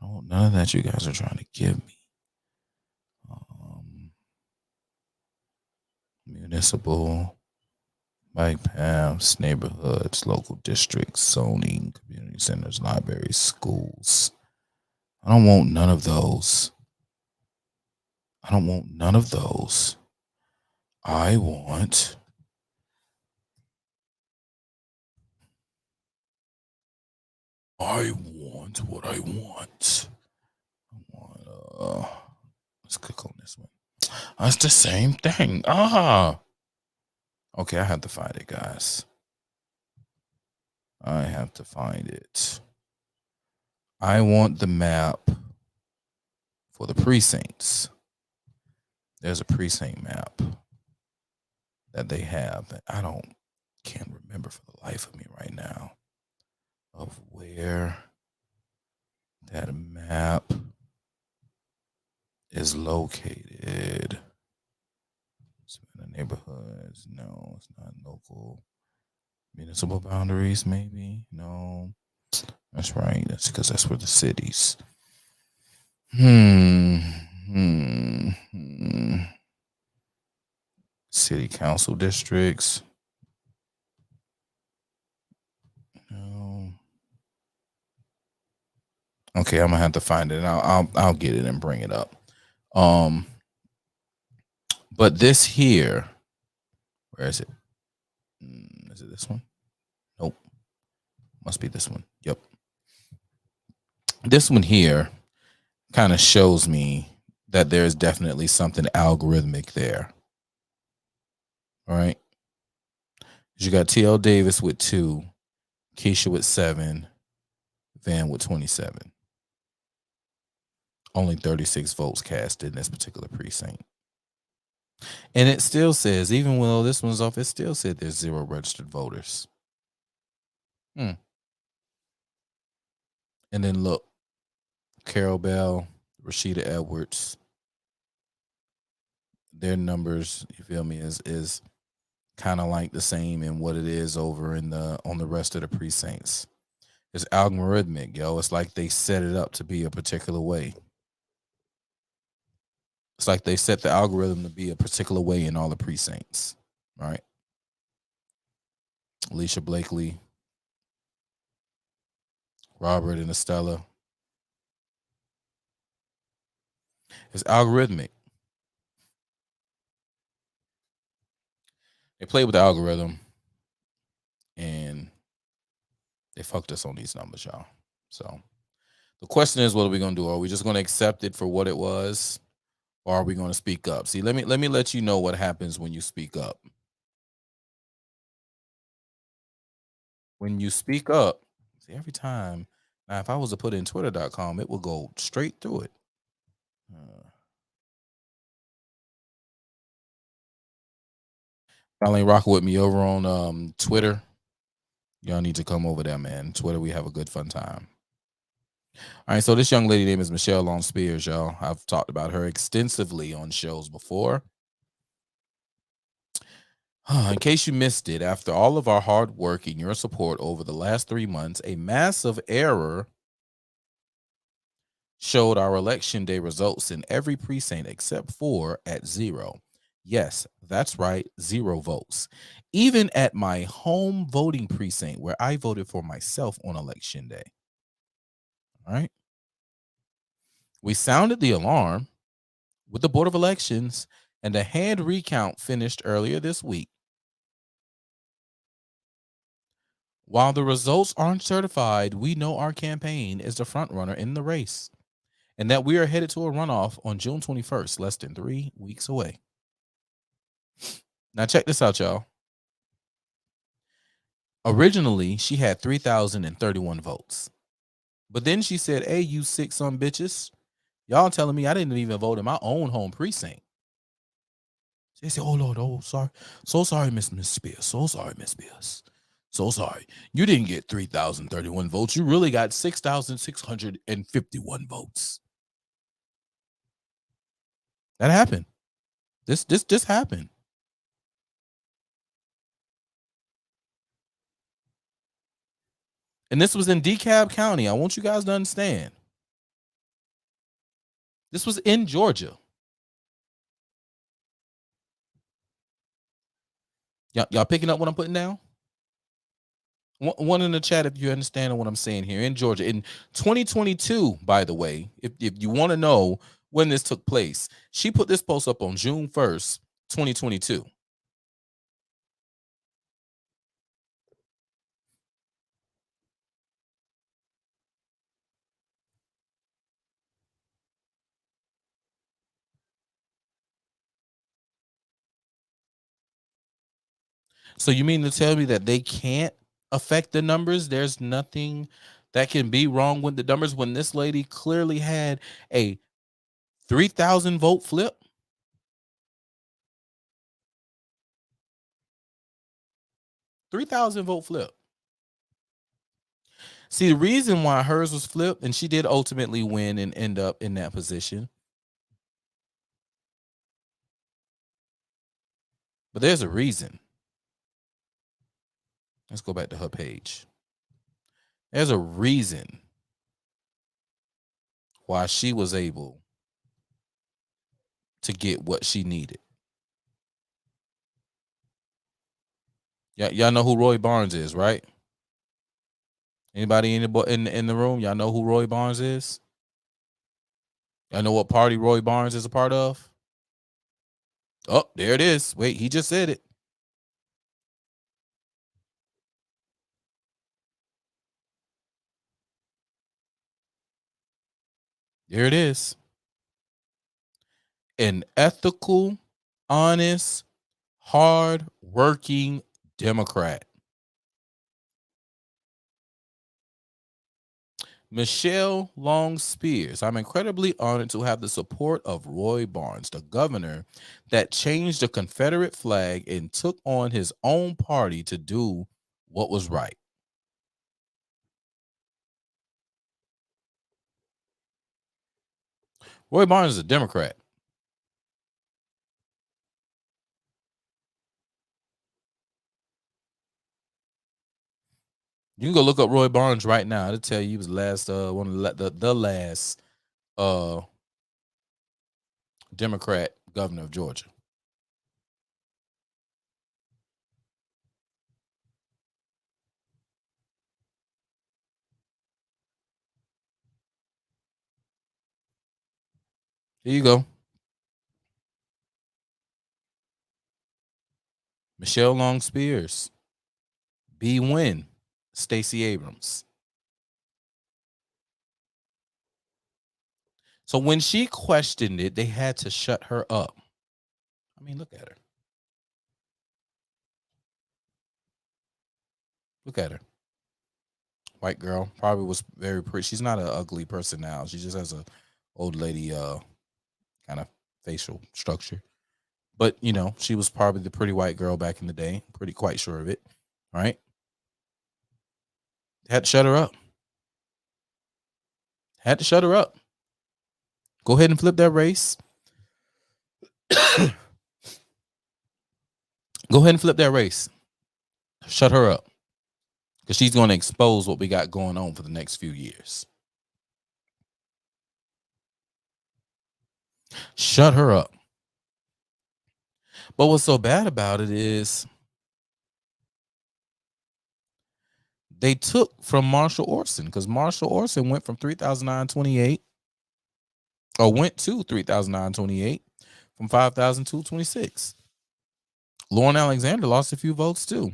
I don't want none of that you guys are trying to give me. municipal, bike paths, neighborhoods, local districts, zoning, community centers, libraries, schools. I don't want none of those. I don't want none of those. I want what I want. Let's click on this one. That's the same thing. Okay, I have to find it, guys. I have to find it. I want the map for the precincts. There's a precinct map that they have that I can't remember for the life of me right now of where that map is located. Savannah neighborhoods. No, it's not local. Municipal boundaries, maybe. No, that's right. That's because that's where the cities. City council districts. No. Okay, I'm gonna have to find it. And I'll get it and bring it up. But this here, where is it? Is it this one? Nope. Must be this one. Yep. This one here kind of shows me that there's definitely something algorithmic there. All right. You got TL Davis with 2, Keisha with 7, Van with 27. Only 36 votes cast in this particular precinct. And it still says, even though this one's off, it still said there's 0 registered voters. And then look, Carol Bell, Rashida Edwards, their numbers, you feel me, is kind of like the same in what it is over in on the rest of the precincts. It's algorithmic, yo. It's like they set it up to be a particular way. It's like they set the algorithm to be a particular way in all the precincts, right? Alicia Blakely, Robert and Estella. It's algorithmic. They played with the algorithm and they fucked us on these numbers, y'all. So the question is, what are we gonna do? Are we just gonna accept it for what it was, or are we gonna speak up? See, let me let you know what happens when you speak up. When you speak up, see, every time. Now, if I was to put in twitter.com, it will go straight through it. Y'all ain't rocking with me over on Twitter. Y'all need to come over there, man. Twitter, we have a good fun time. All right, so this young lady name is Michelle Long Spears, y'all. I've talked about her extensively on shows before. In case you missed it, after all of our hard work and your support over the last 3 months, a massive error showed our election day results in every precinct except for at 0. Yes, that's right, 0 votes. Even at my home voting precinct where I voted for myself on election day. All right. We sounded the alarm with the Board of Elections, and the hand recount finished earlier this week. While the results aren't certified, we know our campaign is the front runner in the race, and that we are headed to a runoff on June 21st, less than 3 weeks away. Now check this out, y'all. Originally, she had 3,031 votes. But then she said, hey, you 6-some bitches, y'all telling me I didn't even vote in my own home precinct. She said, oh, Lord, oh, sorry. So sorry, Miss Spears. So sorry, Miss Spears. So sorry. You didn't get 3,031 votes. You really got 6,651 votes. That happened. This happened. And this was in DeKalb County. I want you guys to understand. This was in Georgia. Y'all picking up what I'm putting down? One in the chat if you understand what I'm saying here. In Georgia in 2022, by the way, if you want to know when this took place, she put this post up on June 1st, 2022. So you mean to tell me that they can't affect the numbers? There's nothing that can be wrong with the numbers when this lady clearly had a 3,000 vote flip? 3,000 vote flip. See, the reason why hers was flipped, and she did ultimately win and end up in that position. But there's a reason. Let's go back to her page. There's a reason why she was able to get what she needed. Y'all know who Roy Barnes is, right? Anybody in the room? Y'all know who Roy Barnes is? Y'all know what party Roy Barnes is a part of? Oh, there it is. Wait, he just said it. There it is. An ethical, honest, hard-working Democrat. Michelle Long Spears. I'm incredibly honored to have the support of Roy Barnes, the governor that changed the Confederate flag and took on his own party to do what was right. Roy Barnes is a Democrat. You can go look up Roy Barnes right now. It'll tell you he was last one of the last Democrat governor of Georgia. Here you go. Michelle Long Spears. B. Win. Stacey Abrams. So when she questioned it, they had to shut her up. I mean, look at her. Look at her. White girl. Probably was very pretty. She's not an ugly person now. She just has a old lady kind of facial structure. But, you know, she was probably the pretty white girl back in the day. Pretty quite sure of it. Right? Had to shut her up. Had to shut her up. Go ahead and flip that race. Go ahead and flip that race. Shut her up. Because she's going to expose what we got going on for the next few years. Shut her up. But what's so bad about it is they took from Marshall Orson, because Marshall Orson went from 3,928 or went to 3,928 from 5,226. Lauren Alexander lost a few votes too.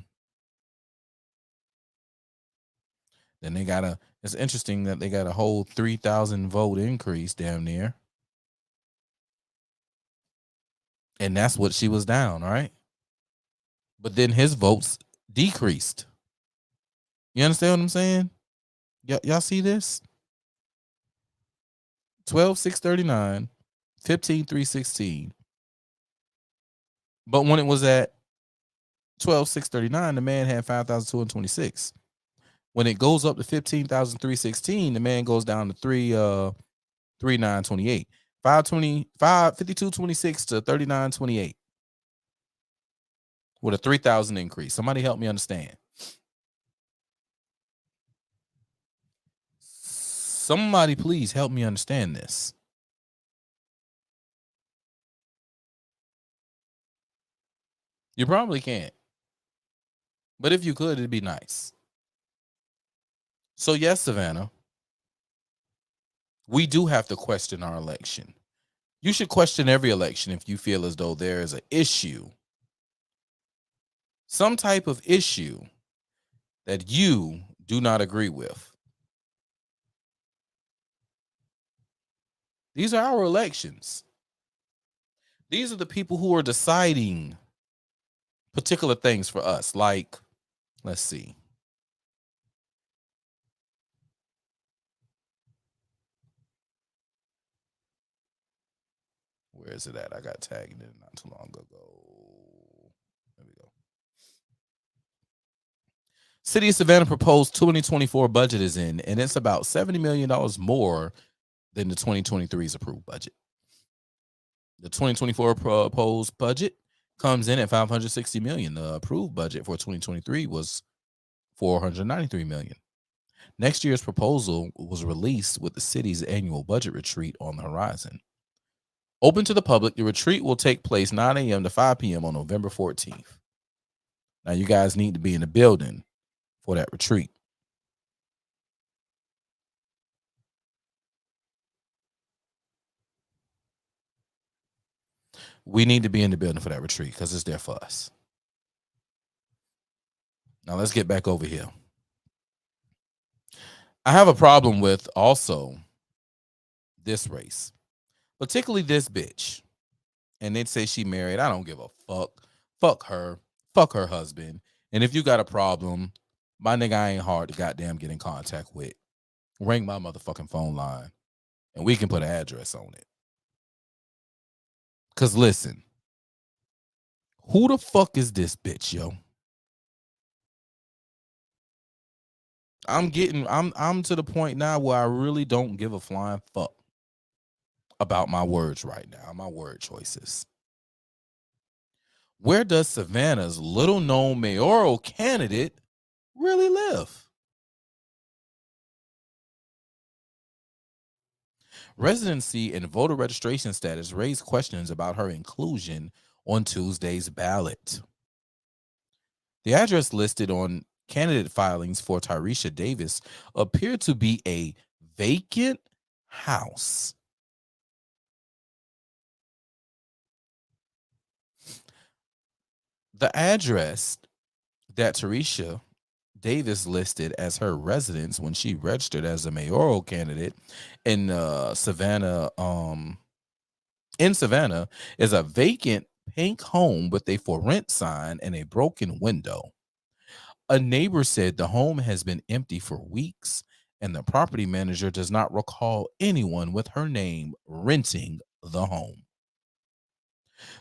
Then they got it's interesting that they got a whole 3,000 vote increase down there. And that's what she was down, right? But then his votes decreased. You understand what I'm saying? Y'all see this? 12,639, 15,316. But when it was at 12,639, the man had 5,226. When it goes up to 15,316, the man goes down to 3,928. 5226 to 3928 with a 3,000 increase. Somebody help me understand. Somebody please help me understand this. You probably can't. But if you could, it'd be nice. So yes, Savannah, we do have to question our election. You should question every election if you feel as though there is an issue, some type of issue that you do not agree with. These are our elections. These are the people who are deciding particular things for us. Like, let's see. Where is it at? I got tagged in not too long ago. There we go. City of Savannah proposed 2024 budget is in, and it's about $70 million more than the 2023's approved budget. The 2024 proposed budget comes in at $560 million. The approved budget for 2023 was $493 million. Next year's proposal was released with the city's annual budget retreat on the horizon. Open to the public, the retreat will take place 9 a.m. to 5 p.m. on November 14th. Now, you guys need to be in the building for that retreat. We need to be in the building for that retreat because it's there for us. Now, let's get back over here. I have a problem with also this race, particularly this bitch. And they'd say she married. I don't give a fuck. Fuck her. Fuck her husband. And if you got a problem, my nigga, I ain't hard to goddamn get in contact with. Ring my motherfucking phone line and we can put an address on it. Because listen, who the fuck is this bitch, yo? I'm to the point now where I really don't give a flying fuck about my words right now, my word choices. Where does Savannah's little known mayoral candidate really live? Residency and voter registration status raised questions about her inclusion on Tuesday's ballot. The address listed on candidate filings for Tyresha Davis appeared to be a vacant house. The address that Tyresha Davis listed as her residence when she registered as a mayoral candidate in Savannah is a vacant pink home with a for rent sign and a broken window. A neighbor said the home has been empty for weeks and the property manager does not recall anyone with her name renting the home.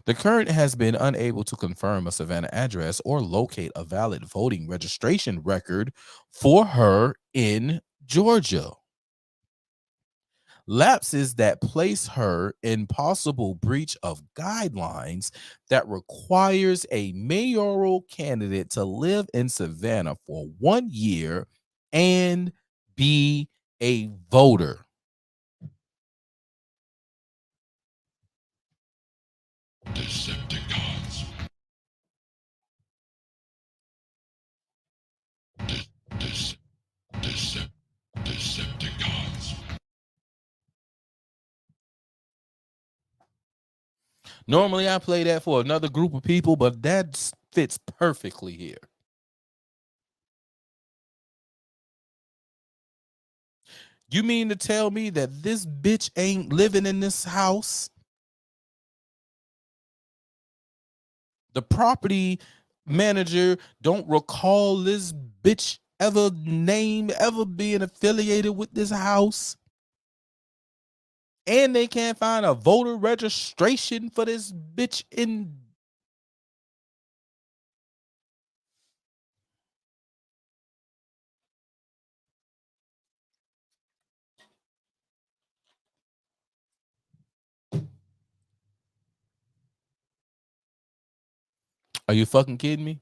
The current has been unable to confirm a Savannah address or locate a valid voting registration record for her in Georgia. Lapses that place her in possible breach of guidelines that requires a mayoral candidate to live in Savannah for 1 year and be a voter. Decepticons. Decepticons. Normally I play that for another group of people, but that fits perfectly here. You mean to tell me that this bitch ain't living in this house? The property manager don't recall this bitch ever being affiliated with this house? And they can't find a voter registration for this bitch in... Are you fucking kidding me?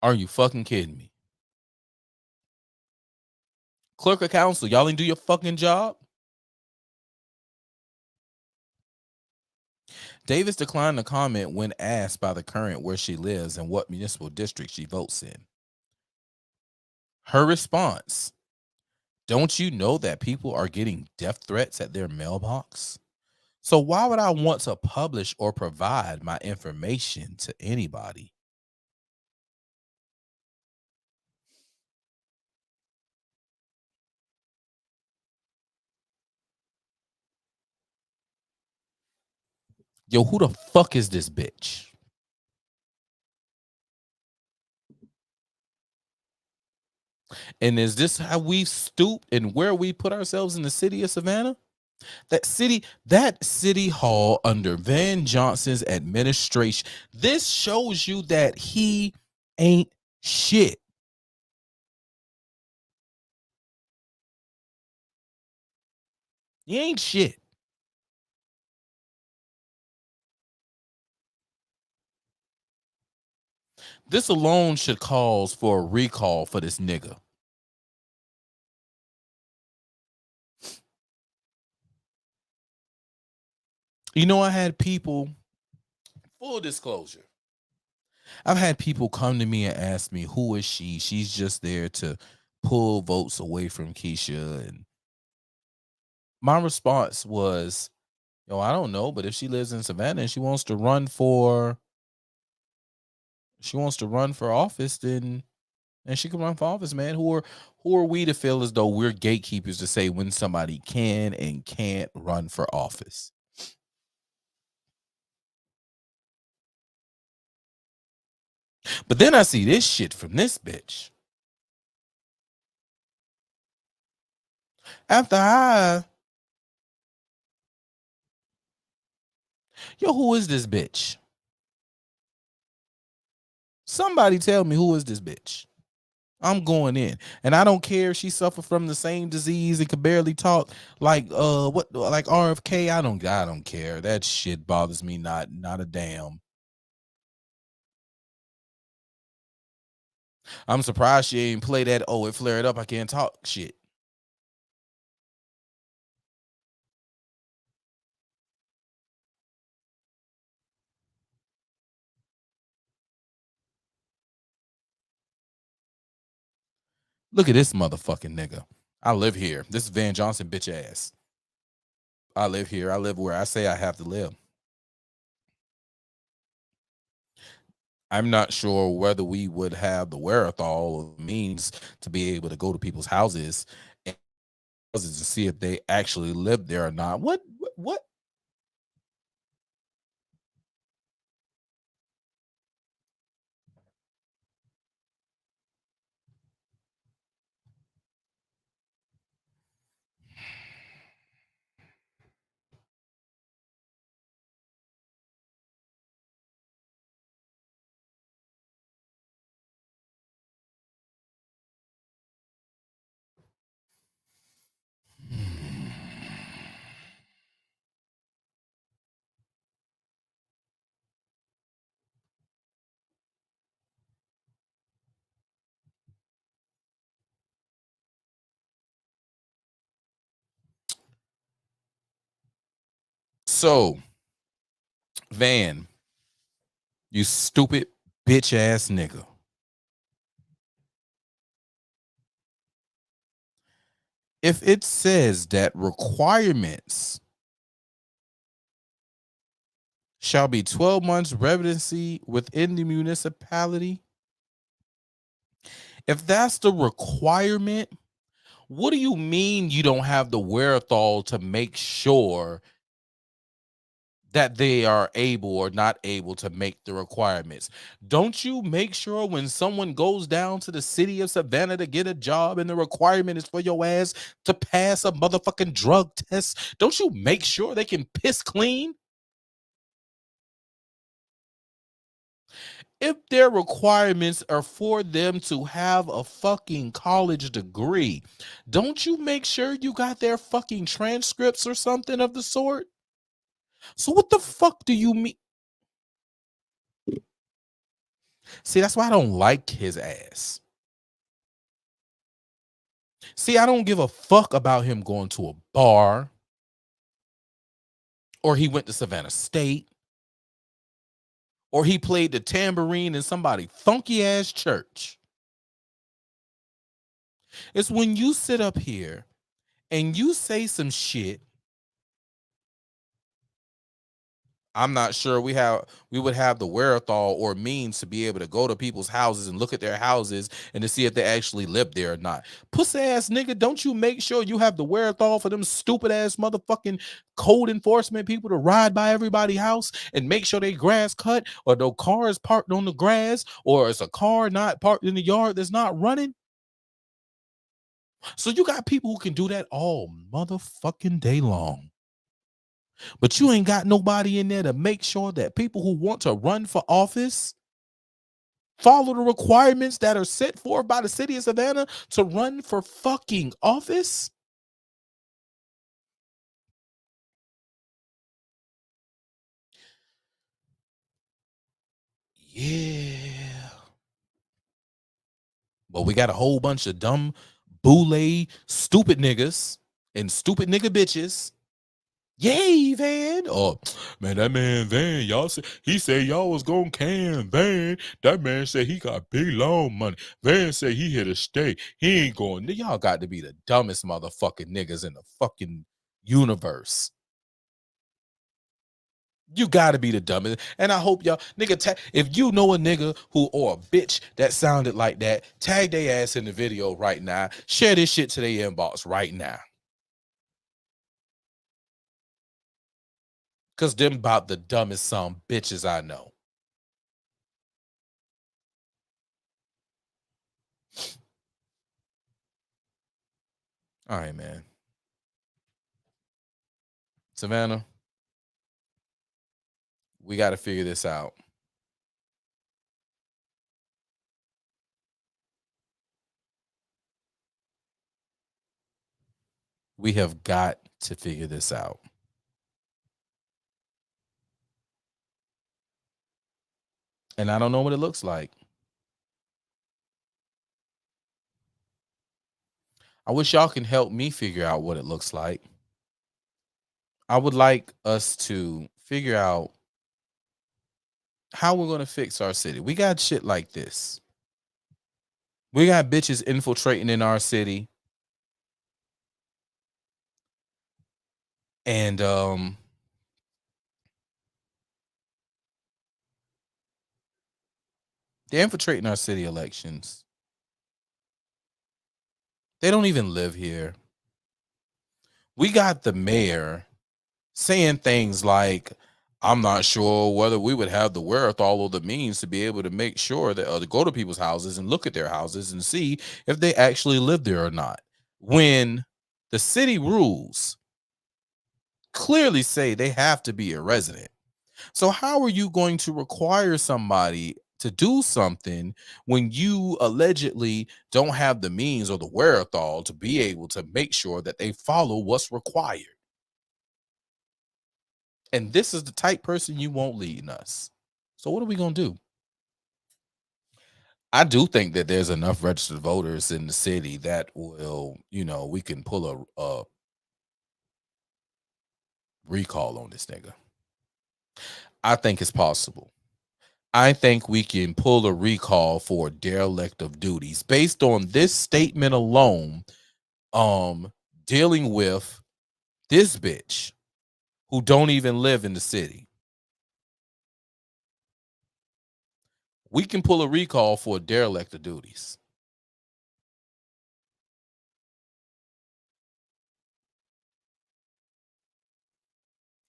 Are you fucking kidding me? Clerk of council, y'all ain't do your fucking job? Davis declined to comment when asked by the current where she lives and what municipal district she votes in. Her response: don't you know that people are getting death threats at their mailbox? So why would I want to publish or provide my information to anybody? Yo, who the fuck is this bitch? And is this how we've stooped and where we put ourselves in the city of Savannah? That city hall under Van Johnson's administration. This shows you that he ain't shit. He ain't shit. This alone should cause for a recall for this nigga. You know, I had people, full disclosure, I've had people come to me and ask me, who is she? She's just there to pull votes away from Keisha. And my response was, yo, I don't know, but if she lives in Savannah and she wants to run for office, then and she can run for office, man. Who are we to feel as though we're gatekeepers to say when somebody can and can't run for office? But then I see this shit from this bitch. Yo, who is this bitch? Somebody tell me, who is this bitch? I'm going in, and I don't care if she suffered from the same disease and could barely talk like like RFK. I don't care. That shit bothers me not a damn. I'm surprised she ain't play that. Oh, it flared up, I can't talk shit. Look at this motherfucking nigga. I live here. This is Van Johnson bitch ass. I live here. I live where I say I have to live. I'm not sure whether we would have the wherewithal or means to be able to go to people's houses and to see if they actually live there or not. What? So, Van, you stupid bitch ass nigga. If it says that requirements shall be 12 months residency within the municipality, if that's the requirement, what do you mean you don't have the wherewithal to make sure that they are able or not able to make the requirements? Don't you make sure when someone goes down to the city of Savannah to get a job and the requirement is for your ass to pass a motherfucking drug test, don't you make sure they can piss clean? If their requirements are for them to have a fucking college degree, don't you make sure you got their fucking transcripts or something of the sort? So what the fuck do you mean? See, that's why I don't like his ass. See, I don't give a fuck about him going to a bar or he went to Savannah State or he played the tambourine in somebody funky ass church. It's when you sit up here and you say some shit. I'm not sure we would have the wherewithal or means to be able to go to people's houses and look at their houses and to see if they actually live there or not. Pussy ass nigga, don't you make sure you have the wherewithal for them stupid ass motherfucking code enforcement people to ride by everybody's house and make sure they grass cut, or no car is parked on the grass, or it's a car not parked in the yard that's not running? So you got people who can do that all motherfucking day long. But you ain't got nobody in there to make sure that people who want to run for office follow the requirements that are set forth by the city of Savannah to run for fucking office. Yeah. But we got a whole bunch of dumb, boule, stupid niggas and stupid nigga bitches. Yay, Van. Oh, man, that man Van, he said y'all was gonna can Van. That man said he got big loan money. Van said he here to stay. He ain't going. Y'all got to be the dumbest motherfucking niggas in the fucking universe. You got to be the dumbest. And I hope y'all, nigga, if you know a nigga who or a bitch that sounded like that, tag their ass in the video right now. Share this shit to their inbox right now. Because them about the dumbest some bitches I know. All right, man. Savannah, we got to figure this out. We have got to figure this out. And I don't know what it looks like. I wish y'all can help me figure out what it looks like. I would like us to figure out how we're going to fix our city. We got shit like this. We got bitches infiltrating in our city. And they're infiltrating our city elections. They don't even live here. We got the mayor saying things like, I'm not sure whether we would have the wherewithal or the means to be able to make sure that to go to people's houses and look at their houses and see if they actually live there or not. When the city rules clearly say they have to be a resident. So how are you going to require somebody to do something when you allegedly don't have the means or the wherewithal to be able to make sure that they follow what's required? And this is the type person you want leading us. So what are we going to do? I do think that there's enough registered voters in the city that will, we can pull a recall on this nigga. I think it's possible. I think we can pull a recall for derelict of duties based on this statement alone, dealing with this bitch who don't even live in the city. We can pull a recall for derelict of duties.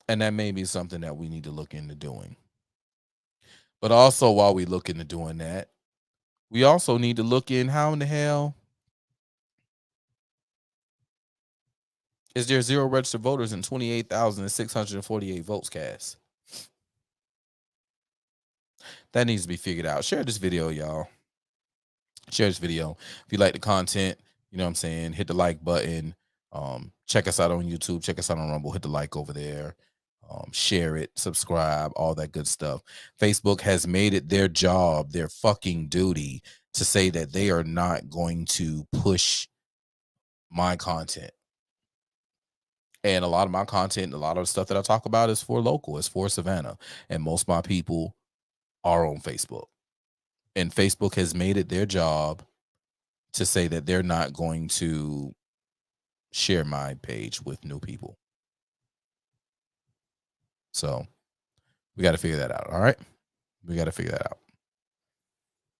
And that may be something that we need to look into doing. But also, while we look into doing that, we also need to look in how in the hell is there 0 registered voters and 28,648 votes cast? That needs to be figured out. Share this video, y'all. Share this video. If you like the content, you know what I'm saying, hit the like button. Check us out on YouTube. Check us out on Rumble. Hit the like over there. Share it, subscribe, all that good stuff. Facebook has made it their job, their fucking duty, to say that they are not going to push my content. And a lot of my content, a lot of the stuff that I talk about is for local, it's for Savannah. And most of my people are on Facebook. And Facebook has made it their job to say that they're not going to share my page with new people. So we got to figure that out. All right. We got to figure that out.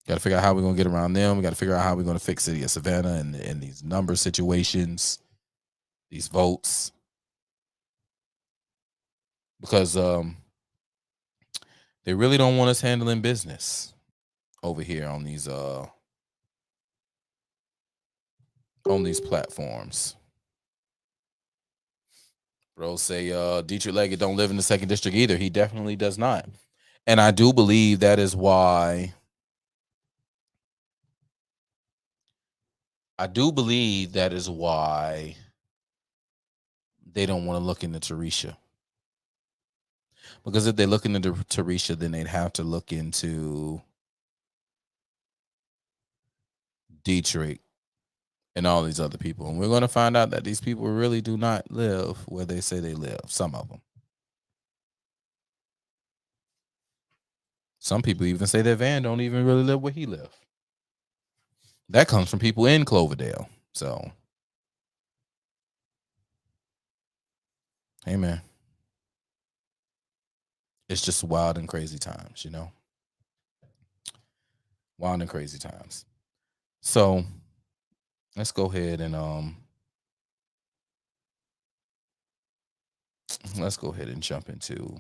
Got to figure out how we're going to get around them. We got to figure out how we're going to fix City of Savannah and these number situations, these votes. Because they really don't want us handling business over here on these platforms. Bro say Dietrich Leggett don't live in the 2nd district either. He definitely does not. And I do believe that is why they don't want to look into Tarisha. Because if they look into Tarisha, then they'd have to look into Dietrich and all these other people. And we're going to find out that these people really do not live where they say they live. Some of them. Some people even say that Van don't even really live where he lived. That comes from people in Cloverdale. So, hey, man. It's just wild and crazy times, you know? Wild and crazy times. So, let's go ahead and jump into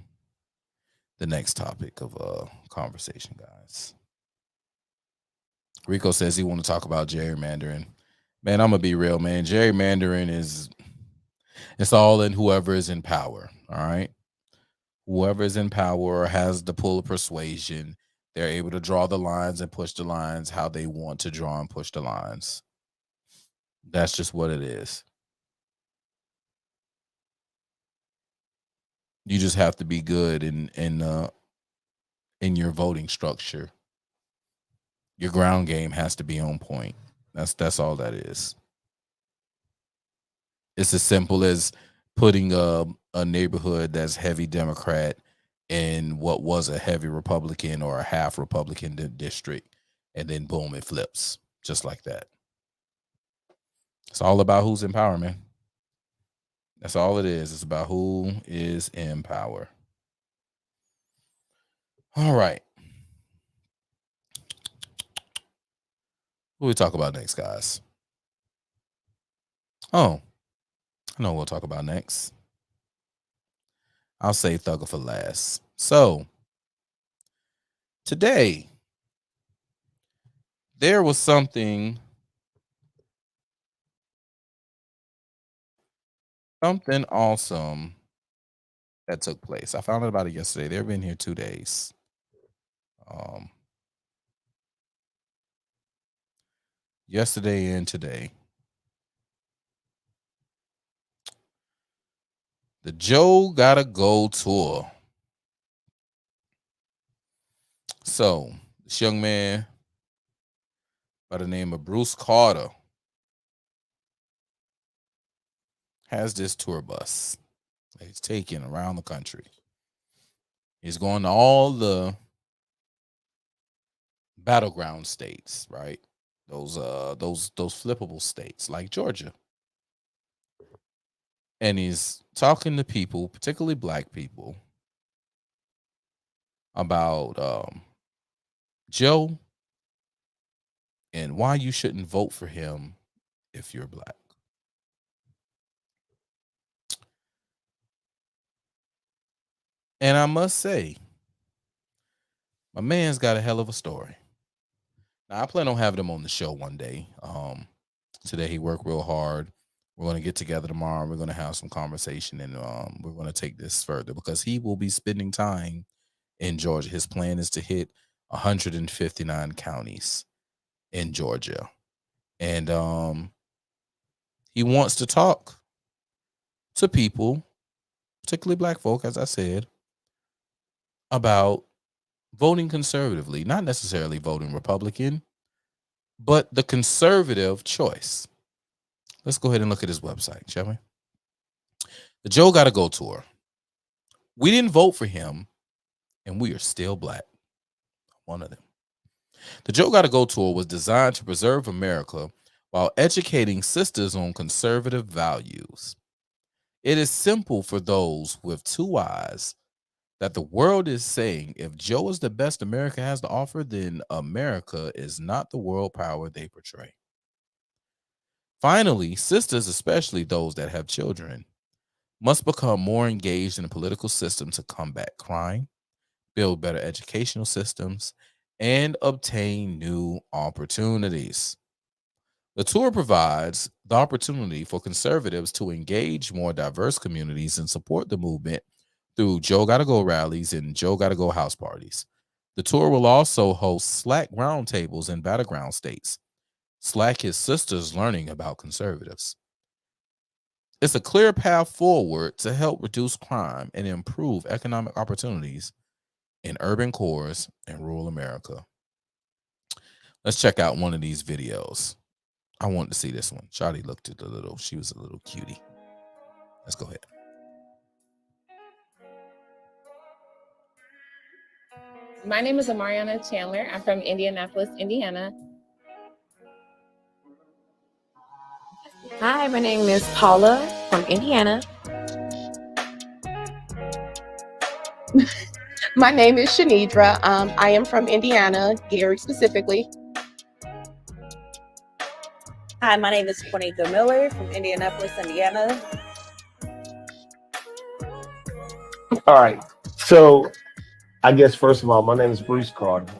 the next topic of conversation, guys. Rico says he want to talk about gerrymandering. Man, I'm gonna be real, man. Gerrymandering it's all in whoever is in power. All right. Whoever is in power has the pull of persuasion. They're able to draw the lines and push the lines how they want to draw and push the lines. That's just what it is. You just have to be good in your voting structure. Your ground game has to be on point. That's all that is. It's as simple as putting a neighborhood that's heavy Democrat in what was a heavy Republican or a half Republican district, and then boom, it flips just like that. It's all about who's in power, man. That's all it is. It's about who is in power. All right. What we talk about next, guys? Oh, I know what we'll talk about next. I'll save Thugger for last. So, today, there was something awesome that took place. I found out about it yesterday. They've been here 2 days. Yesterday and today. The Joe Gotta Go tour. So, this young man by the name of Bruce Carter has this tour bus that he's taking around the country. He's going to all the battleground states, right? Those flippable states like Georgia. And he's talking to people, particularly black people, about Joe and why you shouldn't vote for him if you're black. And I must say, my man's got a hell of a story. Now, I plan on having him on the show one day. Today he worked real hard. We're going to get together tomorrow. We're going to have some conversation, and we're going to take this further because he will be spending time in Georgia. His plan is to hit 159 counties in Georgia. And he wants to talk to people, particularly black folk, as I said, about voting conservatively, not necessarily voting Republican, but the conservative choice. Let's go ahead and look at his website, shall we? The Joe Gotta Go tour. We didn't vote for him, and we are still black. One of them. The Joe Gotta Go tour was designed to preserve America while educating sisters on conservative values. It is simple for those with two eyes that the world is saying if Joe is the best America has to offer, then America is not the world power they portray. Finally, sisters, especially those that have children, must become more engaged in the political system to combat crime, build better educational systems, and obtain new opportunities. The tour provides the opportunity for conservatives to engage more diverse communities and support the movement through Joe Gotta Go rallies and Joe Gotta Go house parties. The tour will also host Slack roundtables in battleground states. Slack is sisters learning about conservatives. It's a clear path forward to help reduce crime and improve economic opportunities in urban cores and rural America. Let's check out one of these videos. I wanted to see this one. Shawty looked at she was a little cutie. Let's go ahead. My name is Amariana Chandler. I'm from Indianapolis, Indiana. Hi, my name is Paula from Indiana. My name is Shanidra. I am from Indiana, Gary specifically. Hi, my name is Juanita Miller from Indianapolis, Indiana. All right. So I guess, first of all, my name is Bruce Carter,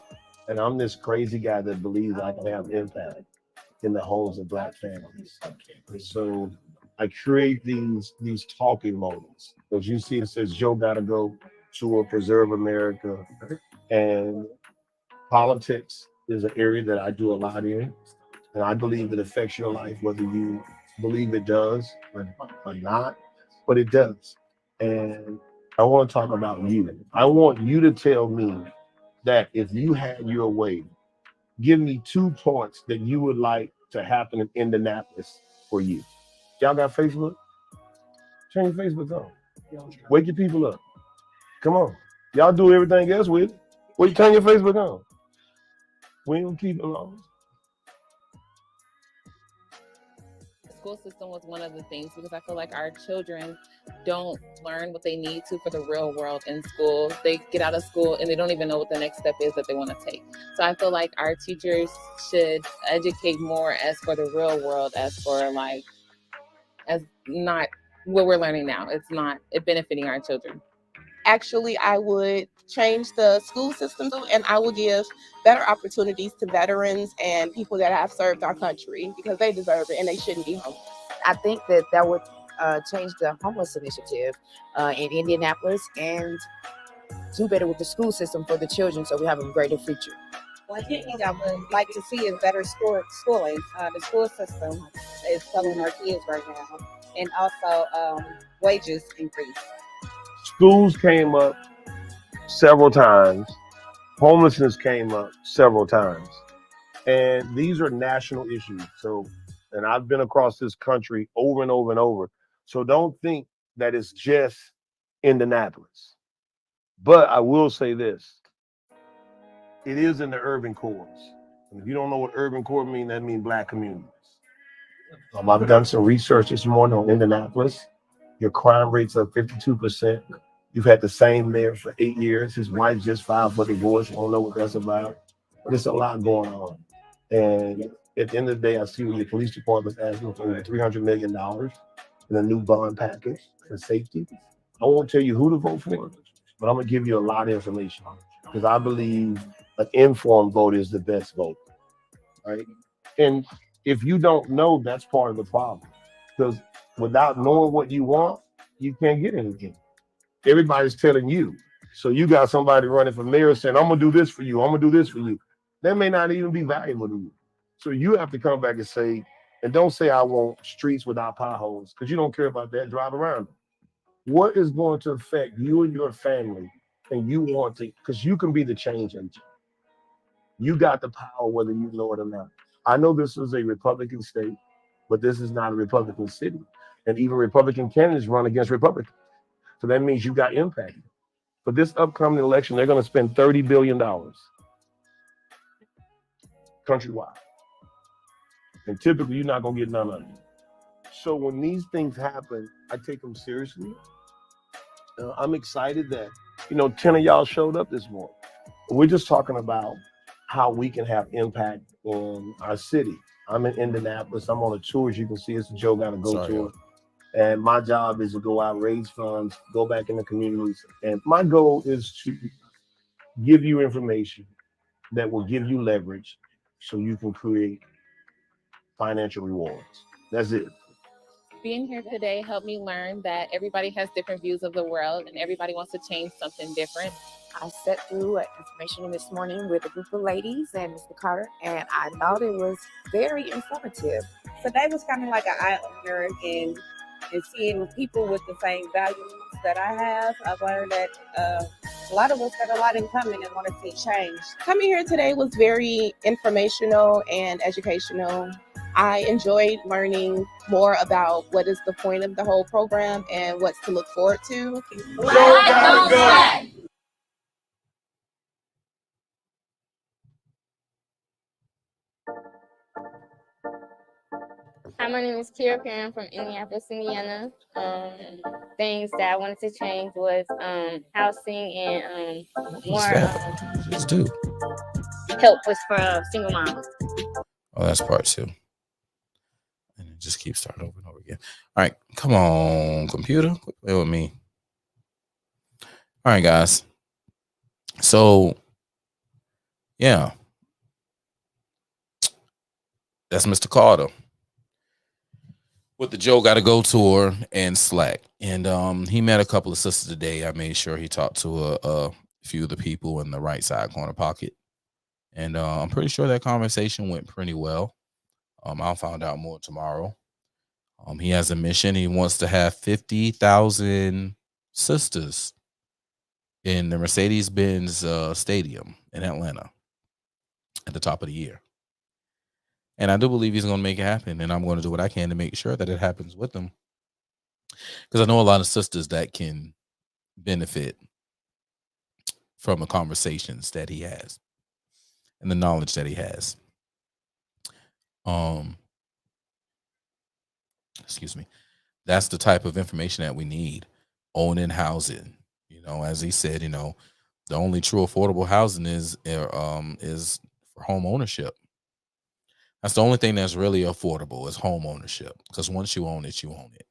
and I'm this crazy guy that believes I can have impact in the homes of Black families. So I create these talking moments. As you see, it says Joe Gotta Go to preserve America. And politics is an area that I do a lot in. And I believe it affects your life, whether you believe it does or not, but it does. And I want to talk about you. I want you to tell me that if you had your way, give me 2 points that you would like to happen in Indianapolis for you. Y'all got Facebook? Turn your Facebook on. Wake your people up. Come on. Y'all do everything else with it. Well, you turn your Facebook on. We don't keep it long. The school system was one of the things because I feel like our children don't learn what they need to for the real world in school. They get out of school and they don't even know what the next step is that they want to take. So I feel like our teachers should educate more as for the real world, as for like, as not what we're learning now. It's not benefiting our children. Actually, I would change the school system and I would give better opportunities to veterans and people that have served our country because they deserve it and they shouldn't be homeless. I think that would change the homeless initiative in Indianapolis and do better with the school system for the children so we have a greater future. One thing I would like to see is better schooling. The school system is killing our kids right now, and also wages increase. Schools came up several times. Homelessness came up several times. And these are national issues. So, and I've been across this country over and over and over. So don't think that it's just Indianapolis. But I will say this. It is in the urban cores. And if you don't know what urban core means, that means Black communities. I've done some research this morning on Indianapolis. Your crime rate's up 52%. You've had the same mayor for 8 years. His wife just filed for divorce. I don't know what that's about. But there's a lot going on. And at the end of the day, I see where your police department's asking for over $300 million in a new bond package for safety. I won't tell you who to vote for, but I'm going to give you a lot of information because I believe an informed vote is the best vote, right? And if you don't know, that's part of the problem because without knowing what you want, you can't get anything. Everybody's telling you. So you got somebody running for mayor saying, I'm going to do this for you. I'm going to do this for you. That may not even be valuable to you. So you have to come back and say, and don't say I want streets without potholes because you don't care about that. Drive around them. What is going to affect you and your family? And you want to, because you can be the change agent. You got the power whether you know it or not. I know this is a Republican state, but this is not a Republican city. And even Republican candidates run against Republicans. So that means you got impact. For this upcoming election, they're going to spend $30 billion. countrywide. And typically, you're not going to get none of it. So when these things happen, I take them seriously. I'm excited that, 10 of y'all showed up this morning. We're just talking about how we can have impact on our city. I'm in Indianapolis. I'm on a tour. As you can see, it's a Joe Gotta Go tour. And my job is to go out, raise funds, go back in the communities. And my goal is to give you information that will give you leverage so you can create financial rewards. That's it. Being here today helped me learn that everybody has different views of the world and everybody wants to change something different. I sat through information this morning with a group of ladies and Mr. Carter, and I thought it was very informative. Today was kind of like an eye-opener, and seeing people with the same values that I have. I've learned that a lot of us got a lot in common and want to see change. Coming here today was very informational and educational. I enjoyed learning more about what is the point of the whole program and what's to look forward to. Hi, my name is Kira Karen from Indianapolis, Indiana. Things that I wanted to change was housing and more Just do. help was for single moms. Oh, that's part 2. And it just keeps starting over and over again. All right, come on, computer, quit playing with me. All right, guys. So, yeah, that's Mr. Carter with the Joe Gotta Go tour and Slack. And he met a couple of sisters today. I made sure he talked to a few of the people in the right side corner pocket. And I'm pretty sure that conversation went pretty well. I'll find out more tomorrow. He has a mission. He wants to have 50,000 sisters in the Mercedes-Benz Stadium in Atlanta at the top of the year. And I do believe he's going to make it happen. And I'm going to do what I can to make sure that it happens with him. Because I know a lot of sisters that can benefit from the conversations that he has and the knowledge that he has. Excuse me. That's the type of information that we need. Owning housing. As he said, the only true affordable housing is for home ownership. That's the only thing that's really affordable is home ownership. Because once you own it, you own it.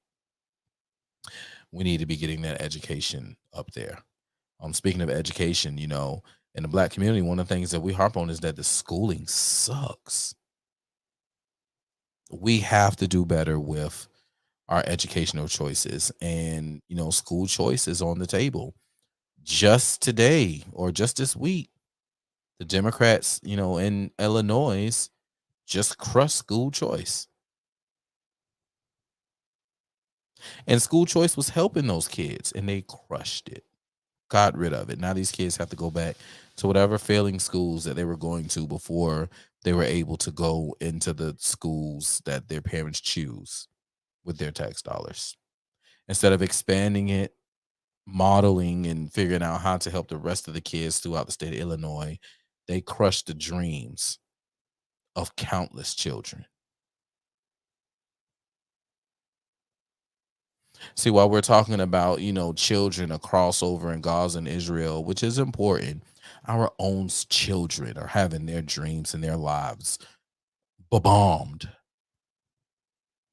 We need to be getting that education up there. Speaking of education, in the Black community, one of the things that we harp on is that the schooling sucks. We have to do better with our educational choices, and school choice is on the table. Just today or just this week, the Democrats, in Illinois just crushed school choice. And school choice was helping those kids, and they crushed it, got rid of it. Now these kids have to go back to whatever failing schools that they were going to before they were able to go into the schools that their parents choose with their tax dollars. Instead of expanding it, modeling, and figuring out how to help the rest of the kids throughout the state of Illinois, they crushed the dreams of countless children. See, while we're talking about, children, a crossover in Gaza and Israel, which is important, our own children are having their dreams and their lives bombed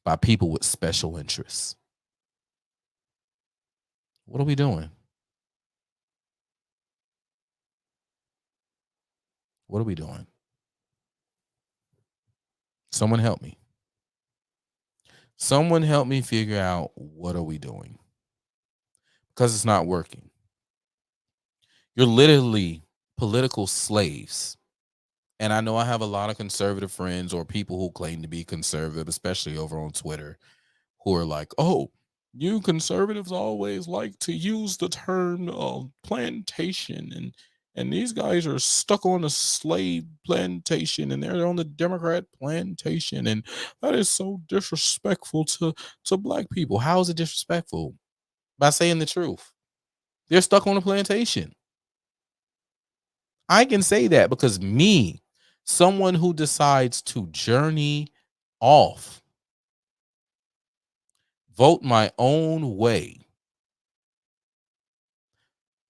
by people with special interests. What are we doing? What are we doing? Someone help me. Someone help me figure out what are we doing? Because it's not working. You're literally political slaves. And I know I have a lot of conservative friends or people who claim to be conservative, especially over on Twitter, who are like, oh, you conservatives always like to use the term plantation, and these guys are stuck on a slave plantation and they're on the Democrat plantation, and that is so disrespectful to Black people. How is it disrespectful? By saying the truth. They're stuck on a plantation. I can say that because me, someone who decides to journey off, vote my own way,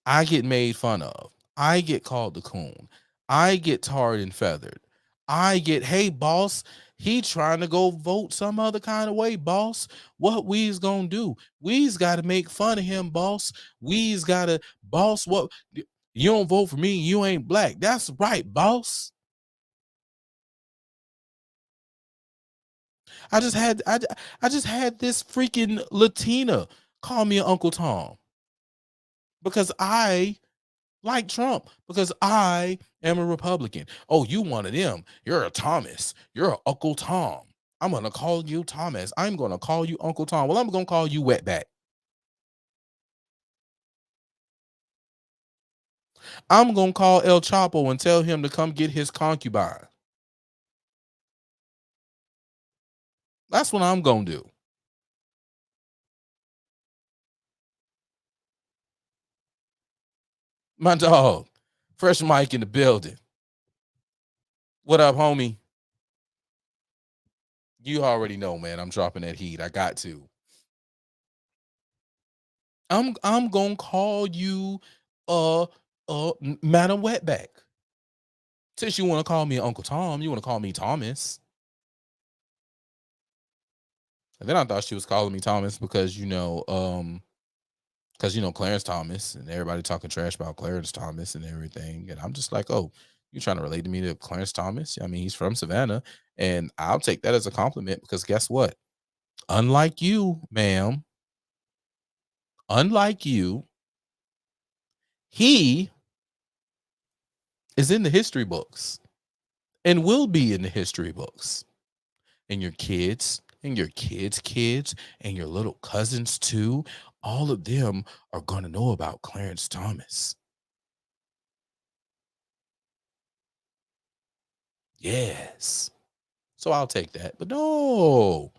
I get made fun of. I get called the coon. I get tarred and feathered. I get, hey, boss, he trying to go vote some other kind of way, boss. What we's gonna do? We's got to make fun of him, boss. We's got to, boss, what? You don't vote for me, you ain't black. That's right, boss. I just had this freaking Latina call me Uncle Tom because I like Trump, because I am a Republican. Oh, you one of them. You're a Thomas. You're an Uncle Tom. I'm going to call you Thomas. I'm going to call you Uncle Tom. Well, I'm going to call you Wetback. I'm going to call El Chapo and tell him to come get his concubine. That's what I'm going to do. My dog, Fresh Mike in the building. What up, homie? You already know, man. I'm dropping that heat. I got to. I'm gonna call you Madam Wetback. Since you want to call me Uncle Tom, you want to call me Thomas. And then I thought she was calling me Thomas because Clarence Thomas, and everybody talking trash about Clarence Thomas and everything. And I'm just like, oh, you trying to relate to me to Clarence Thomas? I mean, he's from Savannah, and I'll take that as a compliment because guess what? Unlike you, ma'am, unlike you, he is in the history books and will be in the history books. And your kids and your kids' kids and your little cousins too, all of them are going to know about Clarence Thomas. Yes. So I'll take that. But no,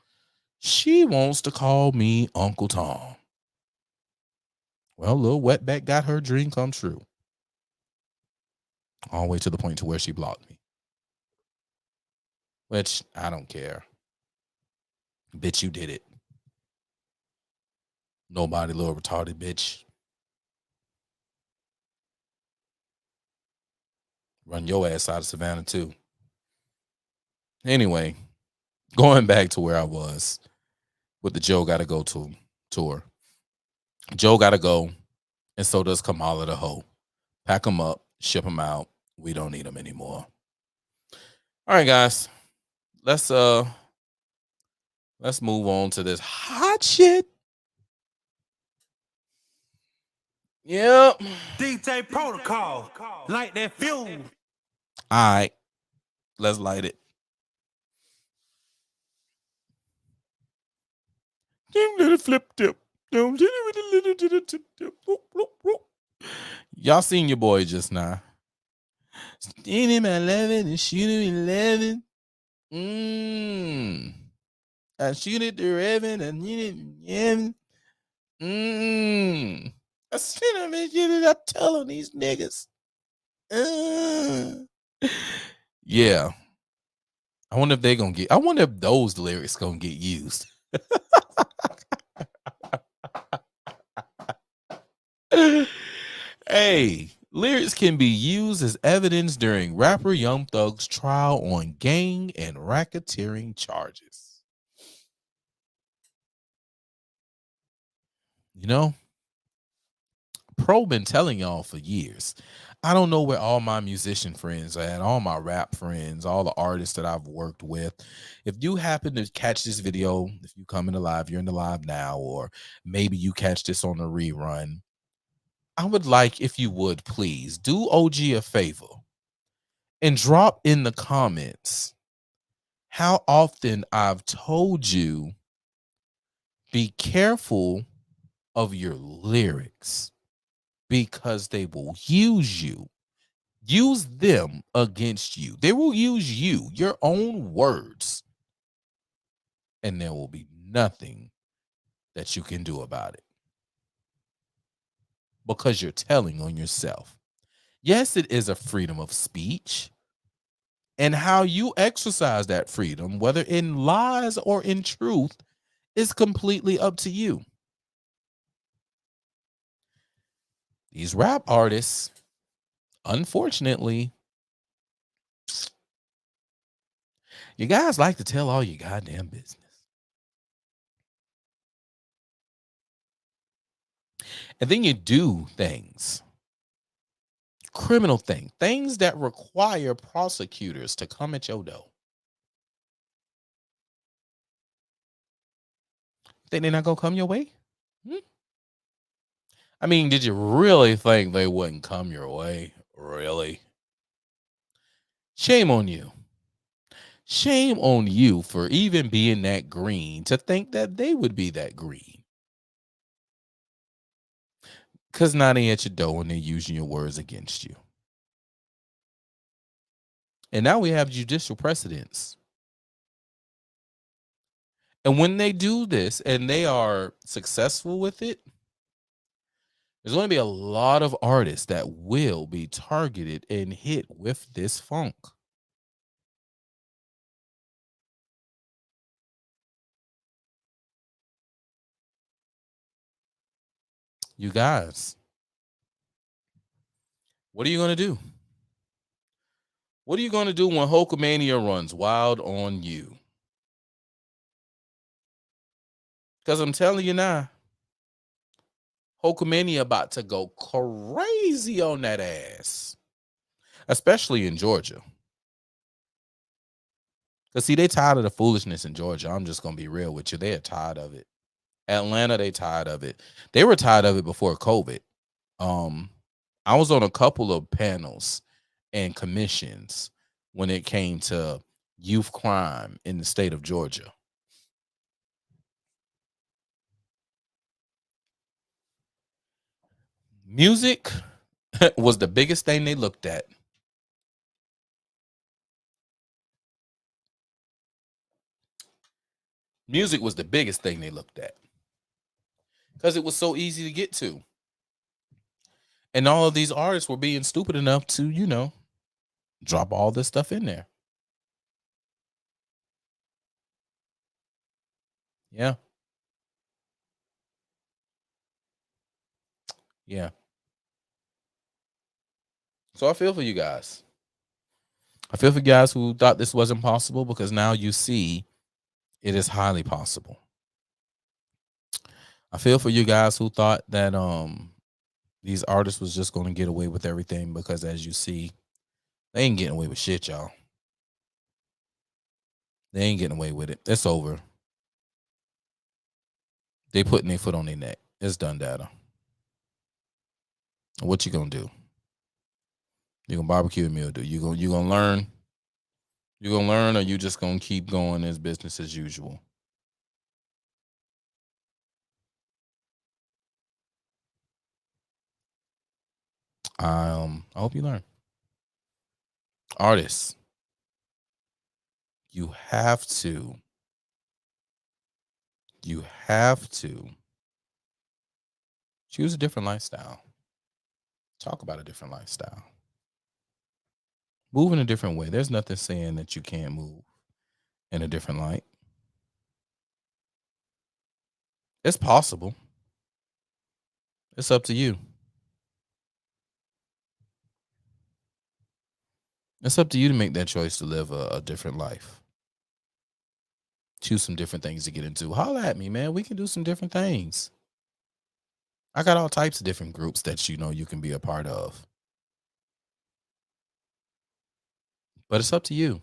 she wants to call me Uncle Tom. Well, little Wetback got her dream come true. All the way to the point to where she blocked me. Which I don't care. Bitch, you did it. Nobody, little retarded bitch. Run your ass out of Savannah too. Anyway, going back to where I was with the Joe Gotta Go to tour. Joe gotta go, and so does Kamala the hoe. Pack them up, ship them out. We don't need them anymore. All right, guys. Let's move on to this hot shit. Yep. DJ Protocol, light that fuel. All right. Let's light it. Little flip tip. Y'all seen your boy just now. Seen him at 11 and shoot him 11. I shoot it to Reverend and you I seen him and shoot it. I tell on these niggas. Yeah. I wonder if those lyrics gonna get used. Hey, lyrics can be used as evidence during rapper Young Thug's trial on gang and racketeering charges. You know, Pro been telling y'all for years. I don't know where all my musician friends are at, all my rap friends, all the artists that I've worked with. If you happen to catch this video, if you come in the live, you're in the live now, or maybe you catch this on the rerun, I would like, if you would, please do OG a favor and drop in the comments how often I've told you be careful of your lyrics because they will use them against you. They will use you, your own words, and there will be nothing that you can do about it because you're telling on yourself. Yes, it is a freedom of speech. And how you exercise that freedom, whether in lies or in truth, is completely up to you. These rap artists, unfortunately, you guys like to tell all your goddamn business. And then you do things, criminal things that require prosecutors to come at your door. Think they're not gonna come your way? I mean, did you really think they wouldn't come your way? Really? Shame on you. Shame on you for even being that green to think that they would be that green. Because now they at your door and they're using your words against you. And now we have judicial precedence. And when they do this and they are successful with it, there's going to be a lot of artists that will be targeted and hit with this funk. You guys, what are you going to do? What are you going to do when Hulkamania runs wild on you? Because I'm telling you now, Hulkamania about to go crazy on that ass. Especially in Georgia. Because see, they tired of the foolishness in Georgia. I'm just going to be real with you. They're tired of it. Atlanta, they tired of it. They were tired of it before COVID. I was on a couple of panels and commissions when it came to youth crime in the state of Georgia. Music was the biggest thing they looked at. Music was the biggest thing they looked at. Because it was so easy to get to. And all of these artists were being stupid enough to, drop all this stuff in there. Yeah. Yeah. So I feel for you guys. I feel for guys who thought this wasn't possible, because now you see it is highly possible. I feel for you guys who thought that these artists was just going to get away with everything, because as you see, they ain't getting away with shit, y'all. They ain't getting away with it. It's over. They putting their foot on their neck. It's done, data. What you gonna do? You gonna barbecue a meal? You gonna learn? You gonna learn, or you just gonna keep going as business as usual? I hope you learn. Artists, you have to choose a different lifestyle. Talk about a different lifestyle. Move in a different way. There's nothing saying that you can't move in a different light. It's possible. It's up to you. It's up to you to make that choice to live a different life. Choose some different things to get into. Holla at me, man. We can do some different things. I got all types of different groups that you can be a part of. But it's up to you.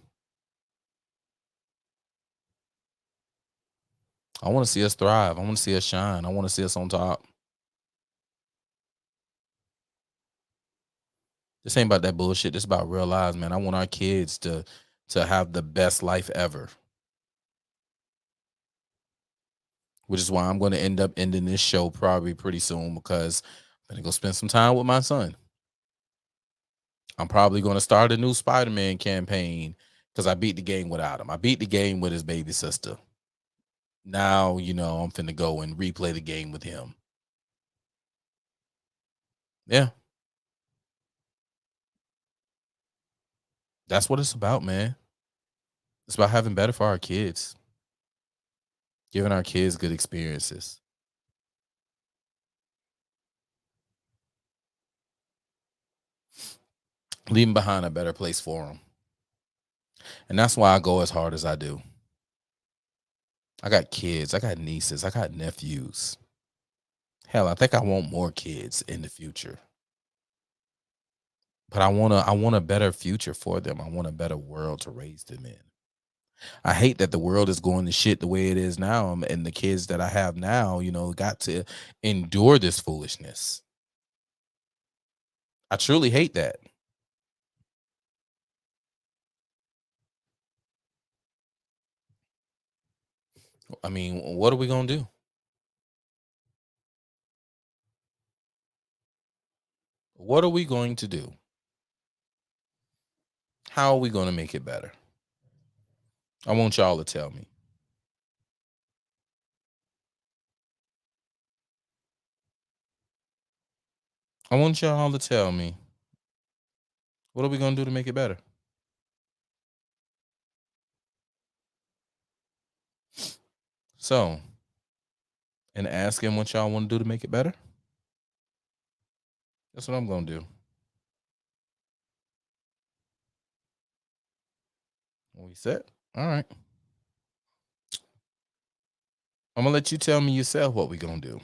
I want to see us thrive. I want to see us shine. I want to see us on top. This ain't about that bullshit. This is about real lives, man. I want our kids to have the best life ever. Which is why I'm going to end up ending this show probably pretty soon, because I'm going to go spend some time with my son. I'm probably going to start a new Spider-Man campaign, because I beat the game without him. I beat the game with his baby sister. Now, I'm finna go and replay the game with him. Yeah. That's what it's about, man. It's about having better for our kids, giving our kids good experiences. Leaving behind a better place for them. And that's why I go as hard as I do. I got kids, I got nieces, I got nephews. Hell, I think I want more kids in the future. But I want a better future for them. I want a better world to raise them in. I hate that the world is going to shit the way it is now, and the kids that I have now, got to endure this foolishness. I truly hate that. I mean, what are we going to do? What are we going to do? How are we going to make it better? I want y'all to tell me. I want y'all to tell me. What are we going to do to make it better? So, and asking what y'all want to do to make it better? That's what I'm going to do. We set? All right. I'm going to let you tell me yourself what we're going to do.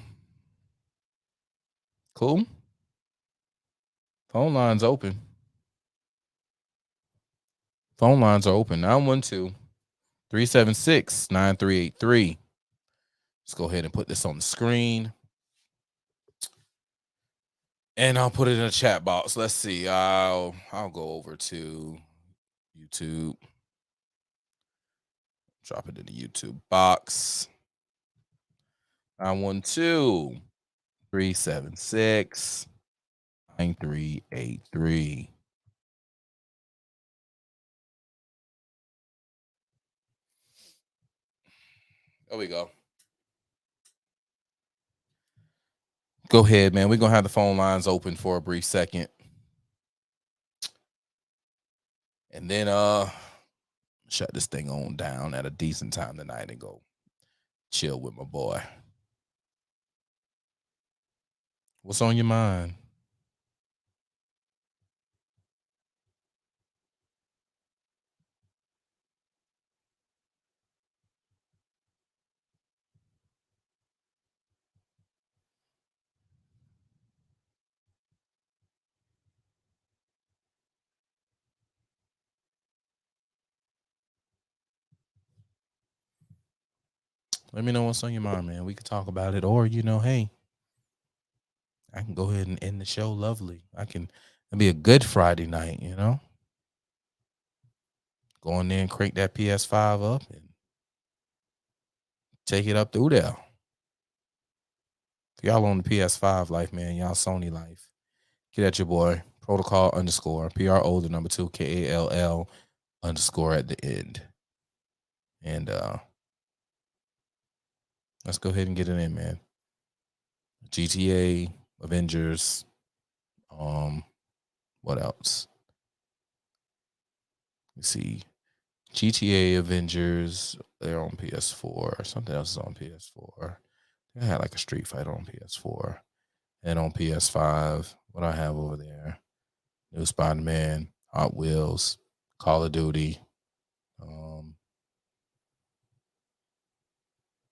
Cool? Phone lines open. Phone lines are open. 912-376-9383. Let's go ahead and put this on the screen. And I'll put it in a chat box. Let's see. I'll go over to YouTube. Drop it in the YouTube box. 912-376-9383. There we go. Go ahead, man. We're going to have the phone lines open for a brief second. And then shut this thing on down at a decent time tonight and go chill with my boy. What's on your mind? Let me know what's on your mind, man. We can talk about it. Or, hey, I can go ahead and end the show lovely. It'll be a good Friday night, Go in there and crank that PS5 up and take it up through there. If y'all on the PS5 life, man, y'all Sony life, get at your boy, protocol _ PRO, the number 2, KALL _ at the end. And let's go ahead and get it in, man. GTA, Avengers, what else? Let's see. GTA, Avengers, they're on PS4. Something else is on PS4. I had like a Street Fighter on PS4. And on PS5, what I have over there, New Spider-Man, Hot Wheels, Call of Duty.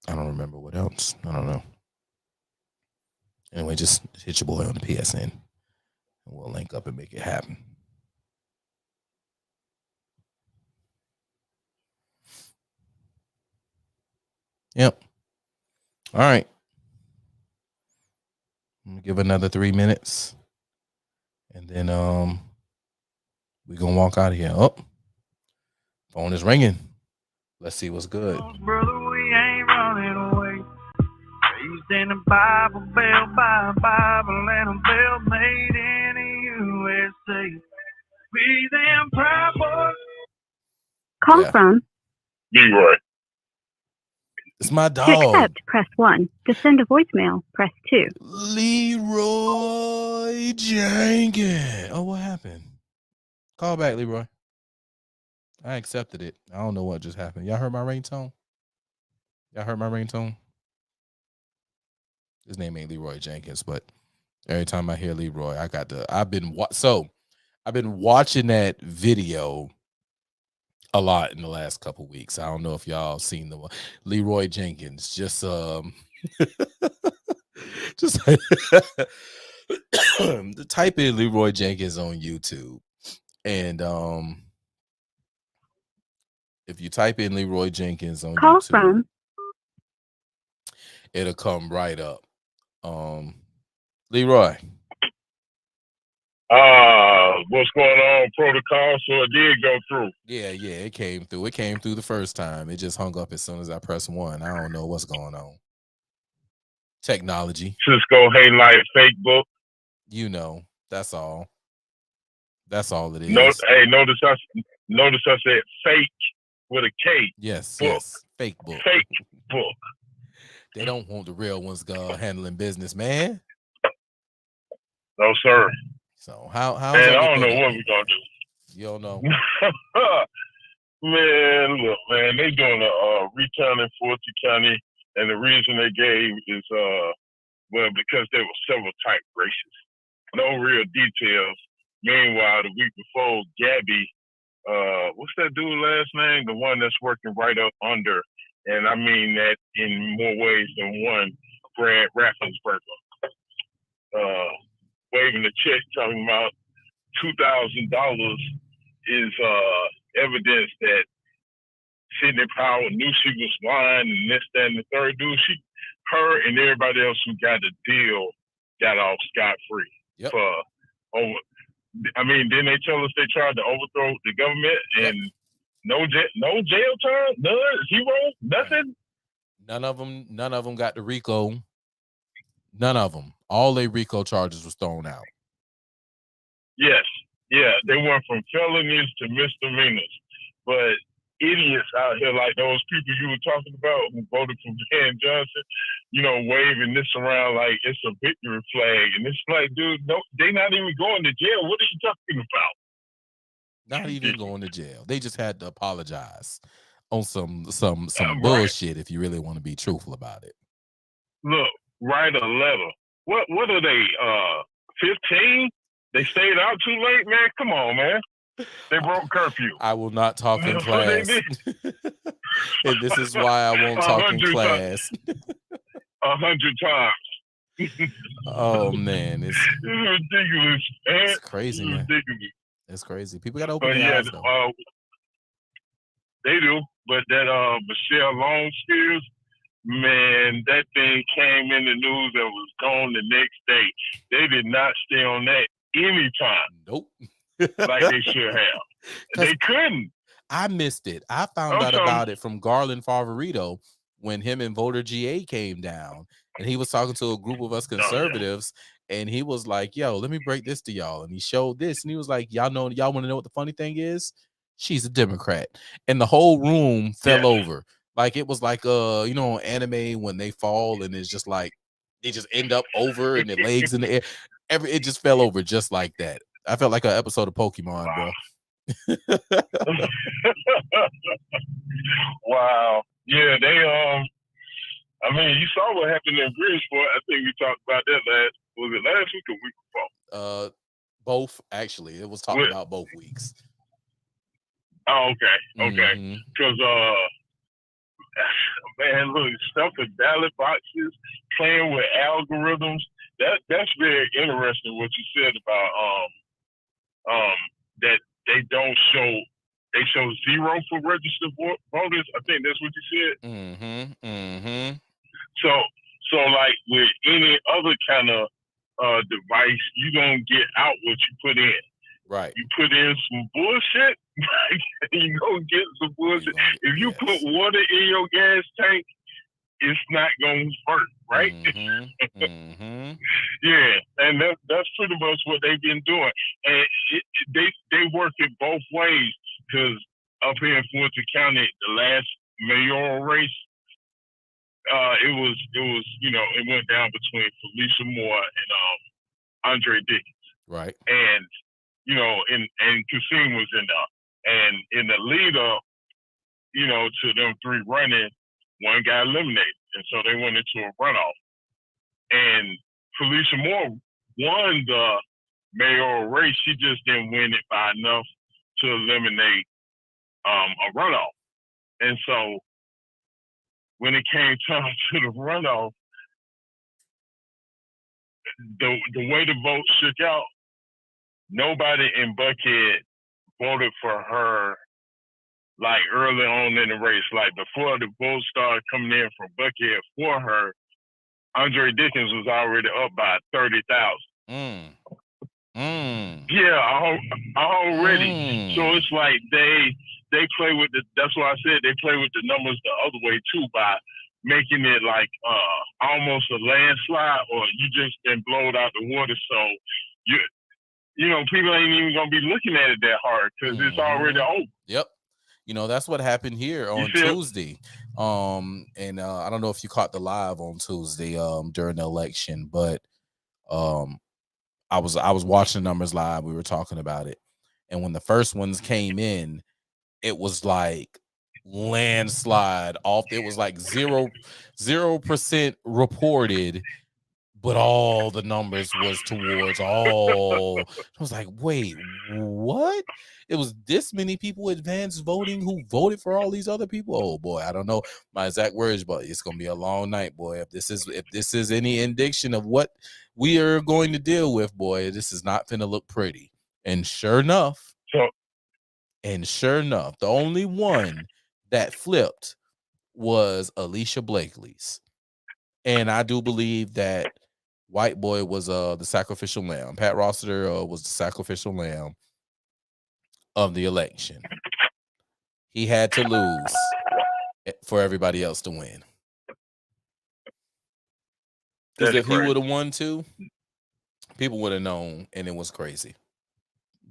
I don't remember what else. I don't know. Anyway, just hit your boy on the PSN. And we'll link up and make it happen. Yep. All right. I'm gonna give another 3 minutes. And then we're gonna walk out of here. Oh, phone is ringing. Let's see what's good. Brother, we ain't running away. Raised in the Bible Belt by a Bible and a belt made in the USA. We them proud boys. Call from Leroy. It's my To dog. accept, press 1. To send a voicemail, press 2. Leroy Jenkins. Oh, what happened? Call back, Leroy. I accepted it. I don't know what just happened. Y'all heard my ringtone? Y'all heard my ringtone? His name ain't Leroy Jenkins, but every time I hear Leroy, I've been watching that video a lot in the last couple weeks. I don't know if y'all seen the one. Leroy Jenkins. Just just type in Leroy Jenkins on YouTube, and if you type in Leroy Jenkins on Call YouTube, from it'll come right up. Leroy. What's going on? Protocol. So it did go through. Yeah, it came through. It came through the first time. It just hung up as soon as I pressed 1. I don't know what's going on. Technology. Cisco Haylight fake book. You know, that's all. That's all it is. Notice I said fake with a K. Yes, book. yes. Fake book. Fake book. They don't want the real ones handling business, man. No, sir. So how's man, I don't know what we're gonna do. You don't know. Man, look, man, they doing a return in Fulton County, and the reason they gave is well, because there were several type races. No real details. Meanwhile, the week before, Gabby, what's that dude last name? The one that's working right up under, and I mean that in more ways than one, Brad Raffensperger. Waving the check talking about $2,000 is evidence that Sidney Powell knew she was lying, and this, that, and the third dude. Her and everybody else who got the deal got off scot-free. Yep. Didn't they tell us they tried to overthrow the government and no jail time, none, zero, nothing? None of them got the RICO. None of them. All their RICO charges was thrown out. Yes. Yeah, they went from felonies to misdemeanors. But idiots out here like those people you were talking about who voted for Van Johnson, waving this around like it's a victory flag. And it's like, dude, no, they not even going to jail. What are you talking about? Not even going to jail. They just had to apologize on some bullshit if you really want to be truthful about it. Look, write a letter. What are they, 15? They stayed out too late, man? Come on, man. They broke curfew. I will not talk in class. And this is why I won't talk in class. 100 times. Oh, man. It's ridiculous, man. It's crazy, man. Ridiculous. It's crazy. People got to open their eyes, though. They do. But that Michelle Long Spears, man, that thing came in the news and was gone the next day. They did not stay on that anytime. Nope. Like they should have. They couldn't. I missed it. I found out about it from Garland Favorito when him and Voter GA came down, and he was talking to a group of us conservatives, and he was like, yo, let me break this to y'all. And he showed this, and he was like, y'all want to know what the funny thing is? She's a Democrat. And the whole room fell over. Like it was like on anime when they fall and it's just like they just end up over and their legs in the air. It just fell over just like that. I felt like an episode of Pokemon, bro. Wow. Yeah, they you saw what happened in Bridgeport. I think we talked about that was it last week or week before? Both actually. It was talked about both weeks. Oh, okay. Because man, look, stuff with ballot boxes, playing with algorithms. That's very interesting what you said about that they don't show. They show 0 for registered voters. I think that's what you said. So like with any other kind of device, you gonna get out what you put in. Right. You put in some bullshit, you gonna get some bullshit. If you put water in your gas tank, it's not gonna work, right? Yeah, and that's pretty much what they've been doing, and they work it both ways. Because up here in Fulton County, the last mayoral race, it was it went down between Felicia Moore and Andre Dickens, right? And and Kasim was in there. And in the lead up, you know, to them three running, one got eliminated. And so they went into a runoff. And Felicia Moore won the mayoral race. She just didn't win it by enough to eliminate a runoff. And so when it came time to the runoff, the way the vote shook out, nobody in Buckhead voted for her like early on in the race. Like before the votes started coming in from Buckhead for her, Andre Dickens was already up by 30,000. Yeah, already. So it's like they play with that's why I said they play with the numbers the other way too, by making it like almost a landslide, or you just been blown out the water. So you know, people ain't even gonna be looking at it that hard because it's already over. Yep. You know, that's what happened here on Tuesday. And I don't know if you caught the live on Tuesday during the election, but I was watching the numbers live. We were talking about it. And when the first ones came in, it was like landslide off. It was like 0% reported, but all the numbers was towards all. I was like, wait, what? It was this many people advanced voting who voted for all these other people. Oh boy, I don't know my exact words, but it's gonna be a long night, boy. If this is any indication of what we are going to deal with, boy, this is not gonna look pretty. And sure enough, the only one that flipped was Alicia Blakely's. And I do believe that White Boy was the sacrificial lamb. Pat Rossiter was the sacrificial lamb of the election. He had to lose for everybody else to win. Because if he would have won too, people would have known, and it was crazy.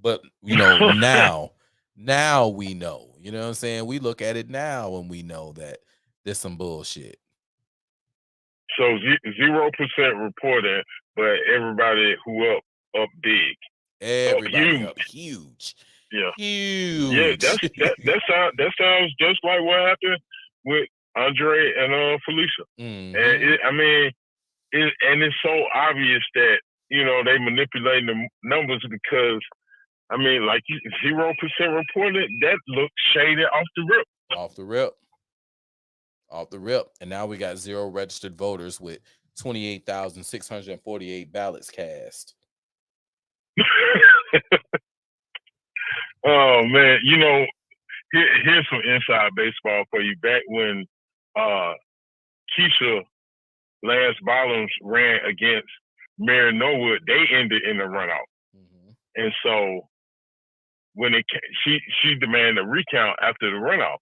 But you know, now we know. You know what I'm saying? We look at it now and we know that there's some bullshit. So 0% reported, but everybody who up big. Everybody up huge. Yeah. Huge. Yeah, that sounds just like what happened with Andre and Felicia. And it's so obvious that, you know, they manipulating the numbers because, I mean, like 0% reported, that looks shaded off the rip. Off the rip. And now we got 0 registered voters with 28,648 ballots cast. Oh man, you know, here's some inside baseball for you. Back when Keisha Lance Bottoms ran against Mary Norwood, they ended in a runoff. And so when she demanded a recount after the runoff.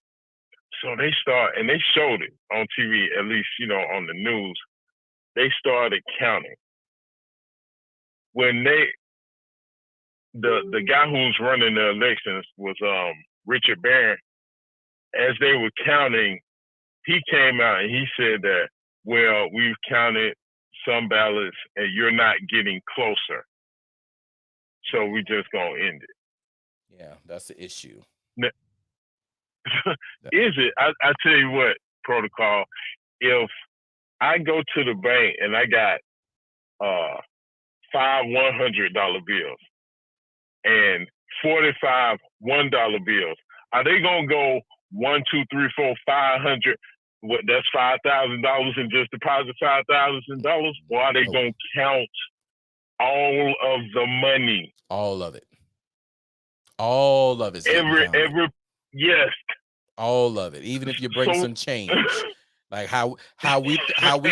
So they showed it on TV, at least, you know, on the news. They started counting. When the guy who was running the elections was Richard Barron. As they were counting, he came out and he said that, well, we've counted some ballots and you're not getting closer. So we just gonna end it. Yeah, that's the issue. Now, is it? I tell you what, protocol. If I go to the bank and I got 5 $100 bills and 45 $1 bills, are they gonna go 1, 2, 3, 4, 500? What? That's $5,000 and just deposit $5,000, or are they gonna count all of the money? All of it. All of it. Yes. All of it. Even if you bring some change. Like how we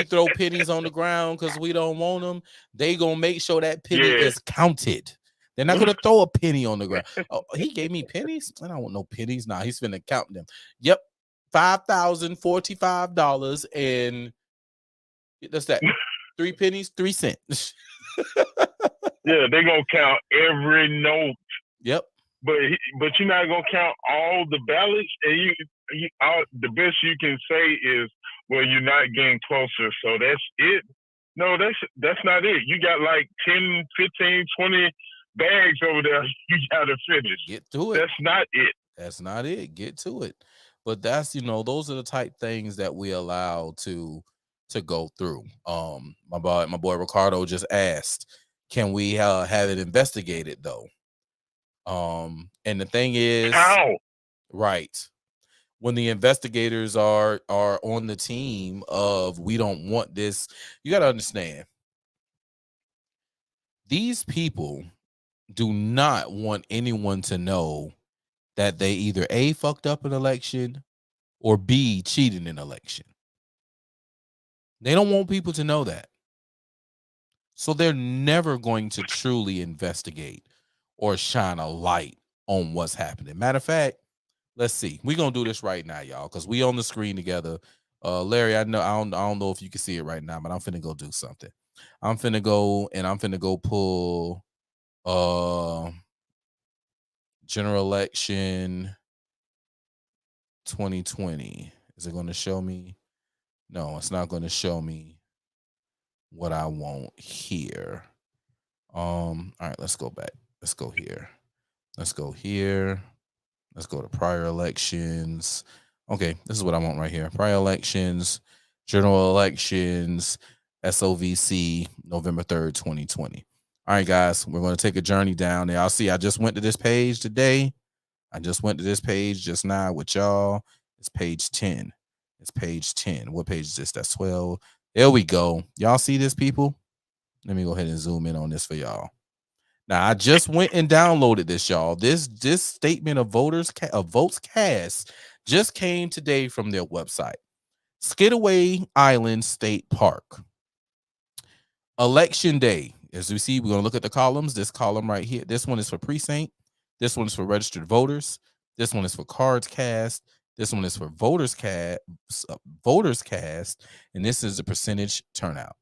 throw pennies on the ground because we don't want them, they gonna make sure that penny is counted. They're not gonna throw a penny on the ground. Oh, he gave me pennies. I don't want no pennies. Nah, he's finna count them. Yep, $5,045 and that's that. 3 pennies, 3 cents. Yeah, they gonna count every note. Yep. But you're not gonna count all the ballots, and the best you can say is, well, you're not getting closer, so that's it. No, that's not it. You got like 10, 15, 20 bags over there you gotta finish. Get through it. That's not it. That's not it. Get to it. But that's, those are the type things that we allow to go through. My boy Ricardo just asked, can we have it investigated though? And the thing is, How? right, when the investigators are on the team of, we don't want this, you got to understand, these people do not want anyone to know that they either A, fucked up an election, or B, cheated in election. They don't want people to know that. So they're never going to truly investigate or shine a light on what's happening. Matter of fact, let's see. We're gonna do this right now, y'all, because we on the screen together. Larry, I don't know if you can see it right now, but I'm finna go do something. I'm finna go pull general election 2020. Is it gonna show me? No, it's not gonna show me what I want here. All right, let's go back. Let's go here. Let's go here. Let's go to prior elections. Okay, this is what I want right here. Prior elections, general elections, SOVC, November 3rd, 2020. All right, guys, we're going to take a journey down there. I'll see. I just went to this page today. I just went to this page just now with y'all. It's page 10. It's page 10. What page is this? That's 12. There we go. Y'all see this, people? Let me go ahead and zoom in on this for y'all. Now, I just went and downloaded this, y'all. This statement of votes cast just came today from their website. Skidaway Island State Park. Election day. As we see, we're going to look at the columns. This column right here. This one is for precinct. This one is for registered voters. This one is for cards cast. This one is for voters cast. And this is the percentage turnout.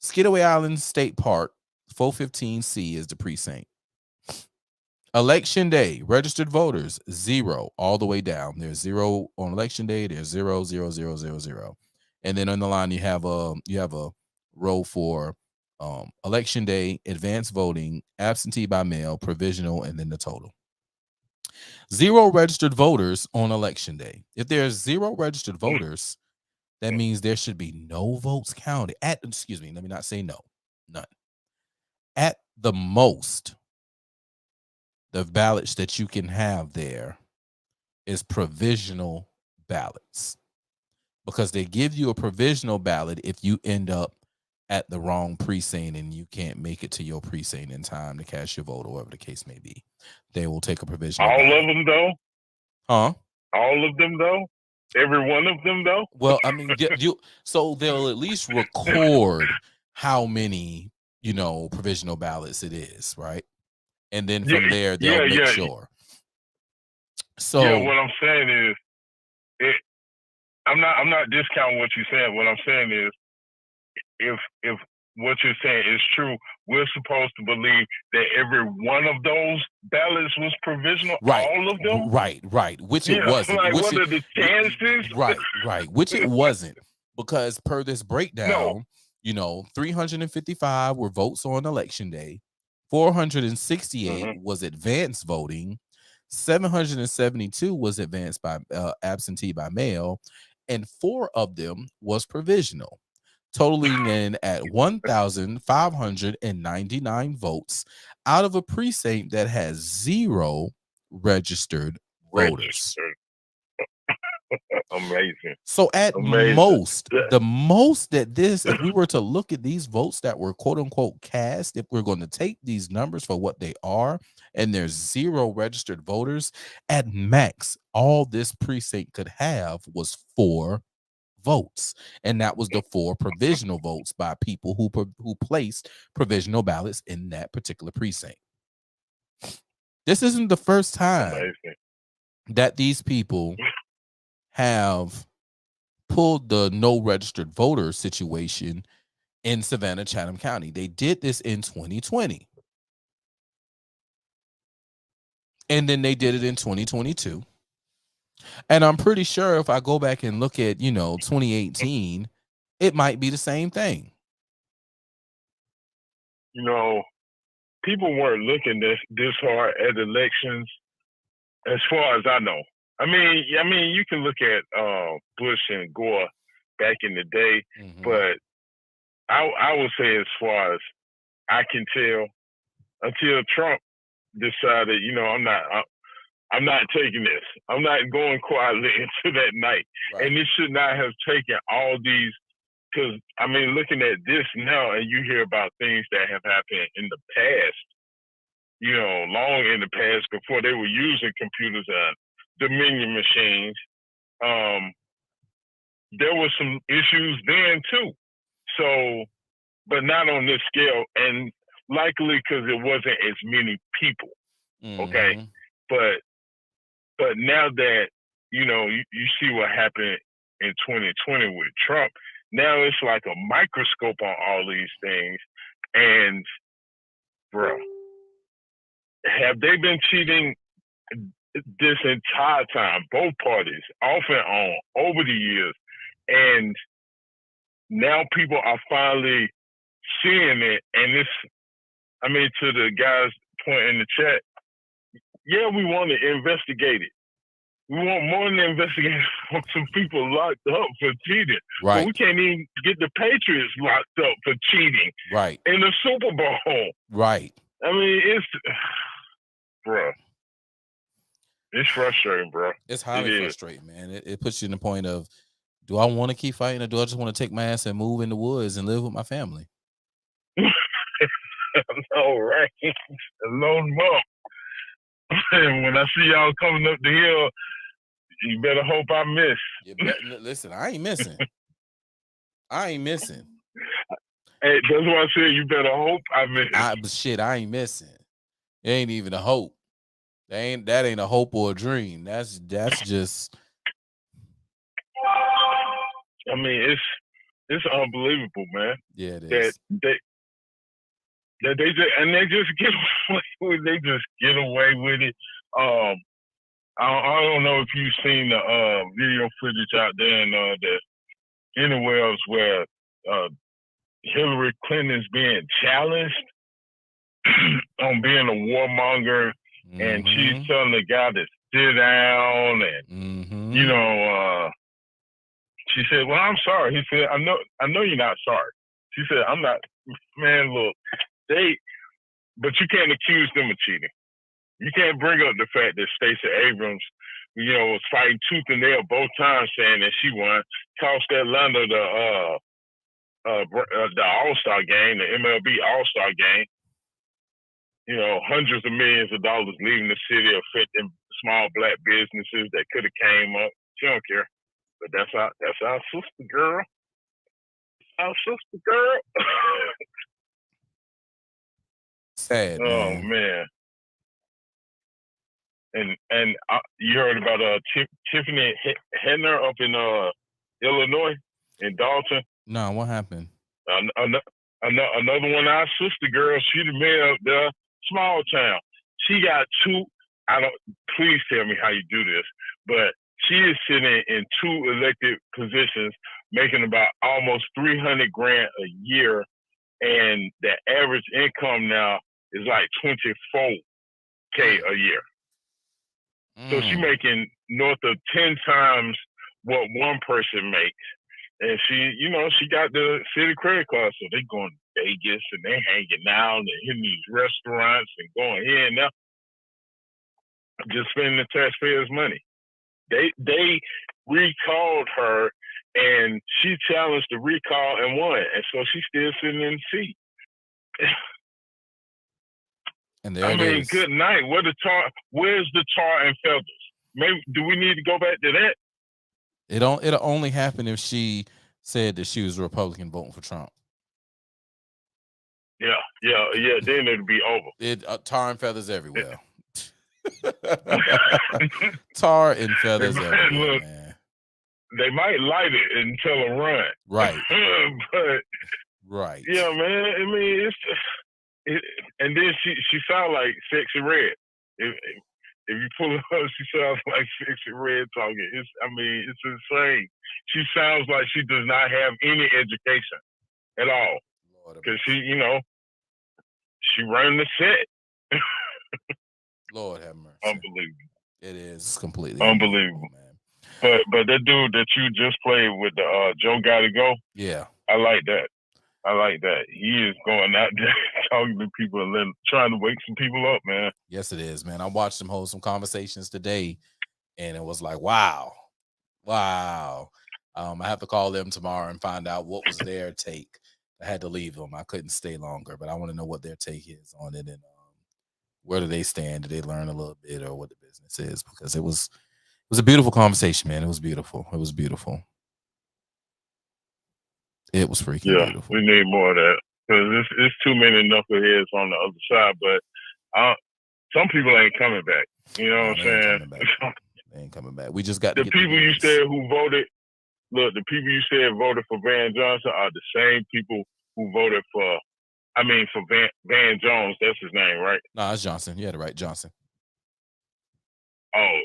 Skidaway Island State Park, 415C is the precinct. Election day, registered voters, 0 all the way down. There's 0 on election day. There's 0, 0, 0, 0, 0. And then on the line, you have a row for election day, advanced voting, absentee by mail, provisional, and then the total. 0 registered voters on election day. If there's 0 registered voters, that means there should be no votes counted. Let me not say no. None. At the most, the ballots that you can have there is provisional ballots, because they give you a provisional ballot if you end up at the wrong precinct and you can't make it to your precinct in time to cast your vote, or whatever the case may be. They will take a provisional ballot. All of them, though? Huh? All of them, though? Every one of them, though? Well, I mean, so they'll at least record how many, provisional ballots it is, right? And then from there, they'll make sure. So yeah, what I'm saying is, I'm not discounting what you're saying. What I'm saying is, if what you're saying is true, we're supposed to believe that every one of those ballots was provisional. Right. All of them. Right. Which it wasn't. Like, what are the chances? Right. Which it wasn't, because per this breakdown, 355 were votes on election day, 468 was advanced voting, 772 was advanced by absentee by mail, and 4 of them was provisional, totaling in at 1,599 votes out of a precinct that has 0 registered voters. Amazing. So at most, the most that if we were to look at these votes that were quote unquote cast, if we're going to take these numbers for what they are, and there's 0 registered voters, at max, all this precinct could have was 4 votes, and that was the 4 provisional votes by people who placed provisional ballots in that particular precinct. This isn't the first time that these people have pulled the no registered voter situation in Savannah, Chatham County. They did this in 2020. And then they did it in 2022. And I'm pretty sure if I go back and look at, 2018, it might be the same thing. People weren't looking this hard at elections as far as I know. I mean, you can look at Bush and Gore back in the day, but I would say, as far as I can tell, until Trump decided, I'm not taking this. I'm not going quietly into that night. Right. And it should not have taken all these, because, looking at this now, and you hear about things that have happened in the past, long in the past, before they were using computers and Dominion machines, there were some issues then too. So, but not on this scale, and likely because it wasn't as many people. Okay, but now that you see what happened in 2020 with Trump, now it's like a microscope on all these things. And bro, have they been cheating this entire time? Both parties, off and on, over the years, and now people are finally seeing it. And it's, to the guy's point in the chat, yeah, we want to investigate it. We want more than investigate some people locked up for cheating. Right. But we can't even get the Patriots locked up for cheating. Right. In the Super Bowl. Right. It's, bro. It's frustrating, bro. It's highly frustrating, man. It puts you in the point of, do I want to keep fighting, or do I just want to take my ass and move in the woods and live with my family? No, right? Alone mom. And when I see y'all coming up the hill, you better hope I miss. Listen, I ain't missing. I ain't missing. Hey, that's why I said you better hope I miss. I ain't missing. It ain't even a hope. That ain't a hope or a dream. That's just. It's unbelievable, man. Yeah, it is. That they just get away with. They just get away with it. I don't know if you've seen the video footage out there in the interwebs where Hillary Clinton's being challenged on being a warmonger, and she's telling the guy to sit down, and she said, "Well, I'm sorry." He said, "I know you're not sorry." She said, "I'm not." Man, look, but you can't accuse them of cheating. You can't bring up the fact that Stacey Abrams, was fighting tooth and nail both times saying that she won, cost Atlanta the All-Star game, the MLB All-Star game. Hundreds of millions of dollars leaving the city, affecting small black businesses that could have came up. She don't care. But that's our sister girl. Our sister girl. Sad, man. Oh man. And you heard about Tiffany Hedner up in Illinois, in Dalton? No, what happened? Another one of our sister girls. She the mayor up there, small town. She got please tell me how you do this, but she is sitting in 2 elected positions, making about almost $300,000 a year, and the average income now is like $24,000 a year. So she's making north of 10 times what one person makes. And she got the city credit card, so they going to Vegas and they hanging out and hitting these restaurants and going here and there, just spending the taxpayers' money. They recalled her, and she challenged the recall and won, and so she's still sitting in the seat. And there it is. Good night. Where's the tar and feathers? Maybe do we need to go back to that? It'll only happen if she said that she was a Republican voting for Trump. Yeah. Then it'll be over. Tar and feathers everywhere. Tar and feathers everywhere, look, man. They might light it and tell her run. Right. But right. Yeah, man. And then she sounds like Sexy Red. If you pull her up, she sounds like Sexy Red talking. It's insane. She sounds like she does not have any education at all. Because she ran the set. Lord have mercy. Unbelievable. It is completely unbelievable, man. But that dude that you just played with, the Joe Gotta Go. Yeah, I like that. I like that. He is going out there talking to people and trying to wake some people up, man. Yes, it is, man. I watched him hold some conversations today, and it was like, wow. I have to call them tomorrow and find out what was their take. I had to leave them. I couldn't stay longer, but I want to know what their take is on it, and where do they stand? Did they learn a little bit, or what the business is? Because it was a beautiful conversation, man. It was beautiful. It was beautiful. It was freaking beautiful. We need more of that, because it's too many knuckleheads on the other side. But some people ain't coming back. You know what I'm saying? They ain't coming back. We just got the people you said who voted. Look, the people you said voted for Van Johnson are the same people who voted for. I mean, for Van Jones. That's his name, right? No, it's Johnson. You had it right, Johnson. Oh,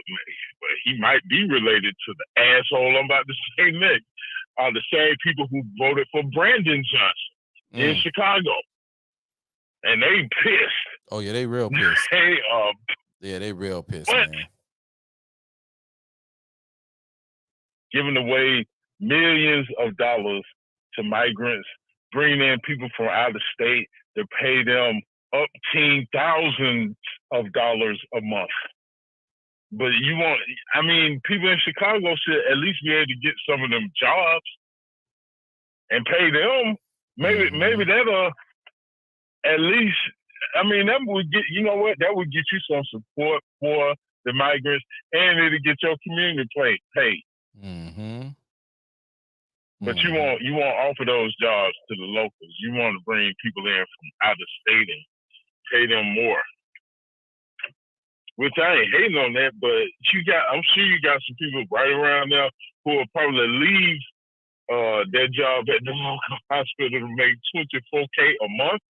but he might be related to the asshole I'm about to say next. Are the same people who voted for Brandon Johnson in Chicago, and they pissed. Oh yeah, they real pissed. They real pissed, man. Giving away millions of dollars to migrants, bringing in people from out of state to pay them up to thousands of dollars a month. But people in Chicago should at least be able to get some of them jobs and pay them. Maybe that'll at least, that would get, you know what, that would get you some support for the migrants, and it'll get your community paid. But you won't offer those jobs to the locals. You want to bring people in from out of state and pay them more. Which I ain't hating on that, but I'm sure you got some people right around there who will probably leave their job at the local hospital to make $24K a month.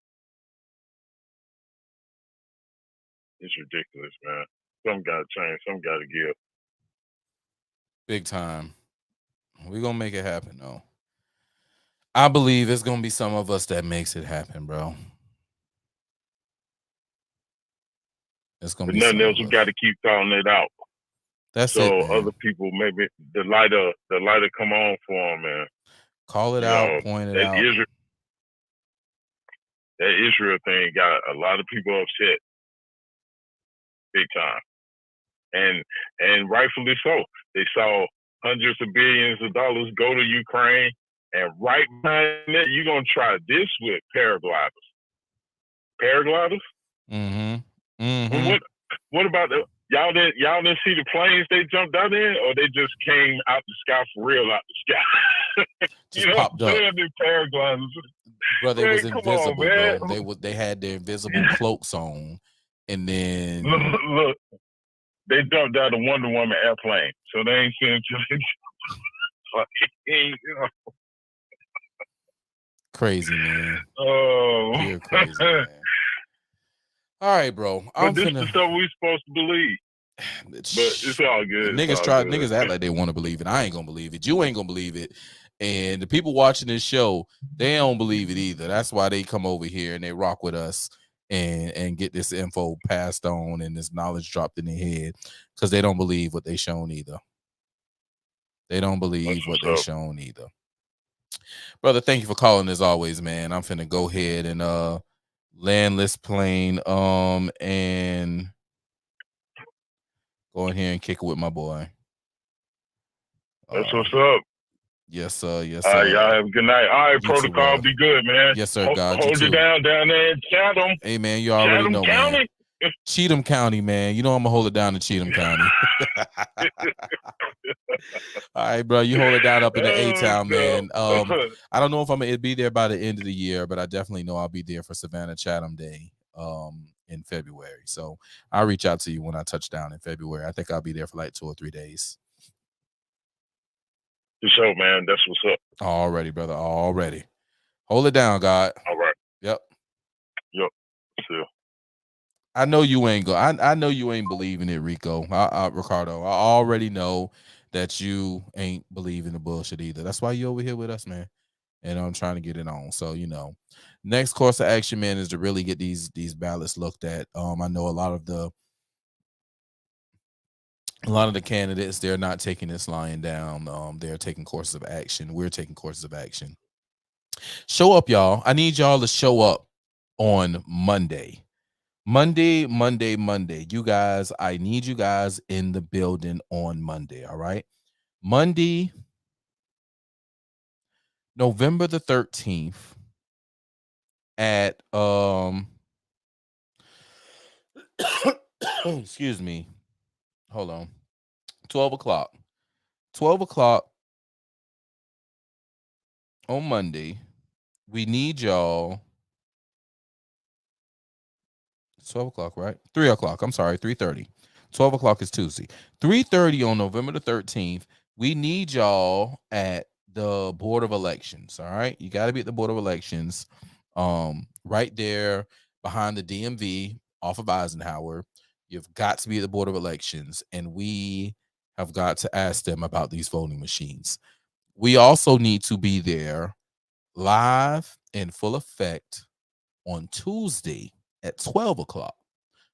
It's ridiculous, man. Something got to change. Something got to give. Big time. We're going to make it happen, though. I believe it's going to be some of us that makes it happen, bro. It's going to be nothing else. We got to keep calling it out. That's it, man. So other people, maybe the lighter come on for them, man. Call it out, point it out. That Israel thing got a lot of people upset. Big time. And rightfully so. They saw hundreds of billions of dollars go to Ukraine, and right behind that, you're gonna try this with paragliders. What about y'all didn't see the planes they jumped out in, or they just came out the sky for real, out the sky? Just popped up. Paragliders. Bro, they was invisible, bro. They had their invisible cloaks on, and then look, they jumped out of Wonder Woman airplane, so they ain't seen Crazy, man. Oh, you're crazy, man. All right, bro. But this is the stuff we supposed to believe. But it's all good. Niggas act like they want to believe it. I ain't gonna believe it. You ain't gonna believe it. And the people watching this show, they don't believe it either. That's why they come over here and they rock with us and get this info passed on and this knowledge dropped in their head, because they don't believe what they shown either. They don't believe what they shown either. Brother, thank you for calling as always, man. I'm finna go ahead and land this plane and go in here and kick it with my boy. That's what's up. Yes, sir. Yes, sir. All right, y'all have a good night. All right, you protocol, too, be good, man. Yes, sir. God, hold it down there in Chatham. Hey, man, you already Chatham know, County. man. Cheatham County, man. You know I'm gonna hold it down in Cheatham County. All right, bro. You hold it down up in the A-Town, man. I don't know if I'm gonna be there by the end of the year, but I definitely know I'll be there for Savannah Chatham Day in February. So I'll reach out to you when I touch down in February. I think I'll be there for like 2 or 3 days. For sure, man. That's what's up. Already, brother. Already. Hold it down, God. All right. Yep. See ya. I know you ain't go. I know you ain't believing it, Rico. Ricardo. I already know that you ain't believing the bullshit either. That's why you over here with us, man. And I'm trying to get it on. So, next course of action, man, is to really get these ballots looked at. I know a lot of the A lot of the candidates, they're not taking this lying down. They're taking courses of action. We're taking courses of action. Show up, y'all. I need y'all to show up on Monday. Monday. You guys, I need you guys in the building on Monday. All right. Monday, November the 13th at excuse me. Hold on. 12 o'clock. 12 o'clock on Monday. We need y'all. 12 o'clock, right? 3 o'clock. I'm sorry, 3:30. 12 o'clock is Tuesday. 3:30 on November the 13th. We need y'all at the Board of Elections. All right. You got to be at the Board of Elections. Right there behind the DMV off of Eisenhower. You've got to be at the Board of Elections, and we have got to ask them about these voting machines. We also need to be there live in full effect on Tuesday at 12 o'clock,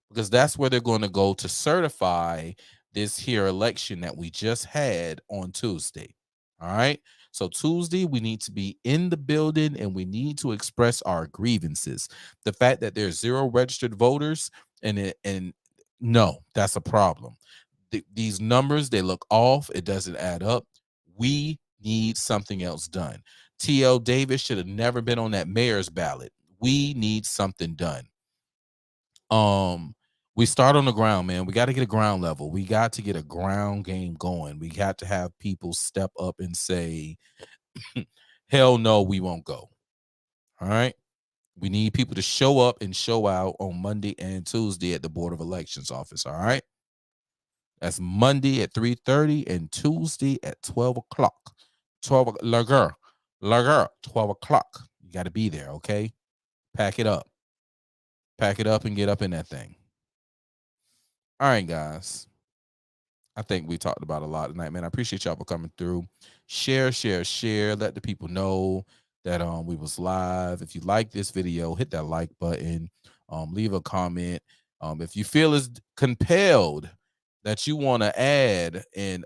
because that's where they're going to go to certify this here election that we just had on Tuesday. All right. So Tuesday, we need to be in the building and we need to express our grievances. The fact that there's 0 registered voters and no, that's a problem. These numbers, they look off. It doesn't add up. We need something else done. T.L. Davis should have never been on that mayor's ballot. We need something done. We start on the ground, man. We got to get a ground level. We got to get a ground game going. We got to have people step up and say, hell no, we won't go. All right. We need people to show up and show out on Monday and Tuesday at the Board of Elections office. All right. That's Monday at 3:30 and Tuesday at 12 o'clock. 12 lager, 12 o'clock. You got to be there. Okay. Pack it up and get up in that thing. All right, guys. I think we talked about a lot tonight, man. I appreciate y'all for coming through. Share. Let the people know that we was live. If you like this video, hit that like button. Leave a comment. If you feel as compelled that you want to add and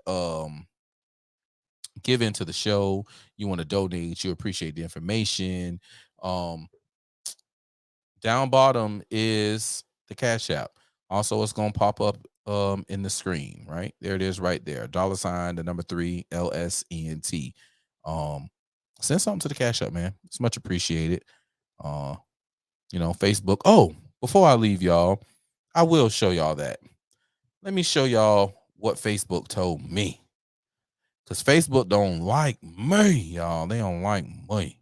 give into the show, you want to donate, you appreciate the information. Down bottom is the Cash App. Also, it's going to pop up in the screen, right? There it is right there. $, the number 3, LSENT. Send something to the Cash App, man. It's much appreciated. Facebook. Oh, before I leave y'all, I will show y'all that. Let me show y'all what Facebook told me. Because Facebook don't like me, y'all. They don't like me.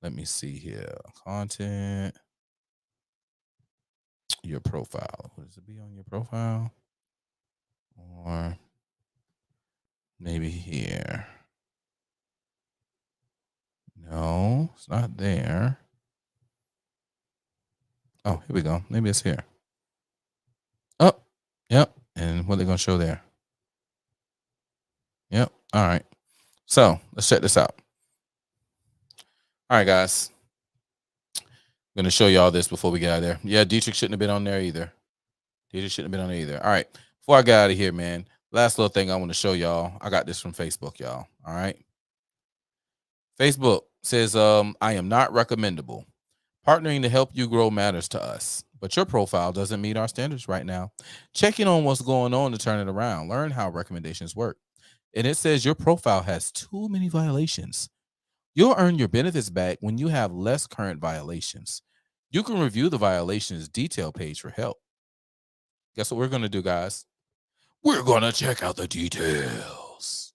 Let me see here. Content. Your profile. Does it be on your profile? Or maybe here. No, it's not there. Oh, here we go. Maybe it's here. Oh, yep. And what are they going to show there? Yep. All right. So let's check this out. All right, guys. I'm going to show y'all this before we get out of there. Yeah, Dietrich shouldn't have been on there either. All right. Before I get out of here, man, last little thing I want to show y'all. I got this from Facebook, y'all. All right. Facebook says, I am not recommendable. Partnering to help you grow matters to us, but your profile doesn't meet our standards right now. Check in on what's going on to turn it around. Learn how recommendations work. And it says your profile has too many violations. You'll earn your benefits back when you have less current violations. You can review the violations detail page for help. Guess what we're going to do, guys? We're going to check out the details.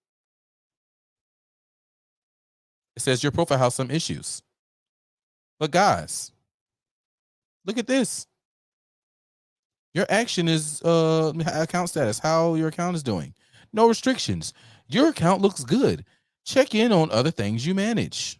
It says your profile has some issues. But guys, look at this. Your action is account status, how your account is doing. No restrictions. Your account looks good. Check in on other things you manage.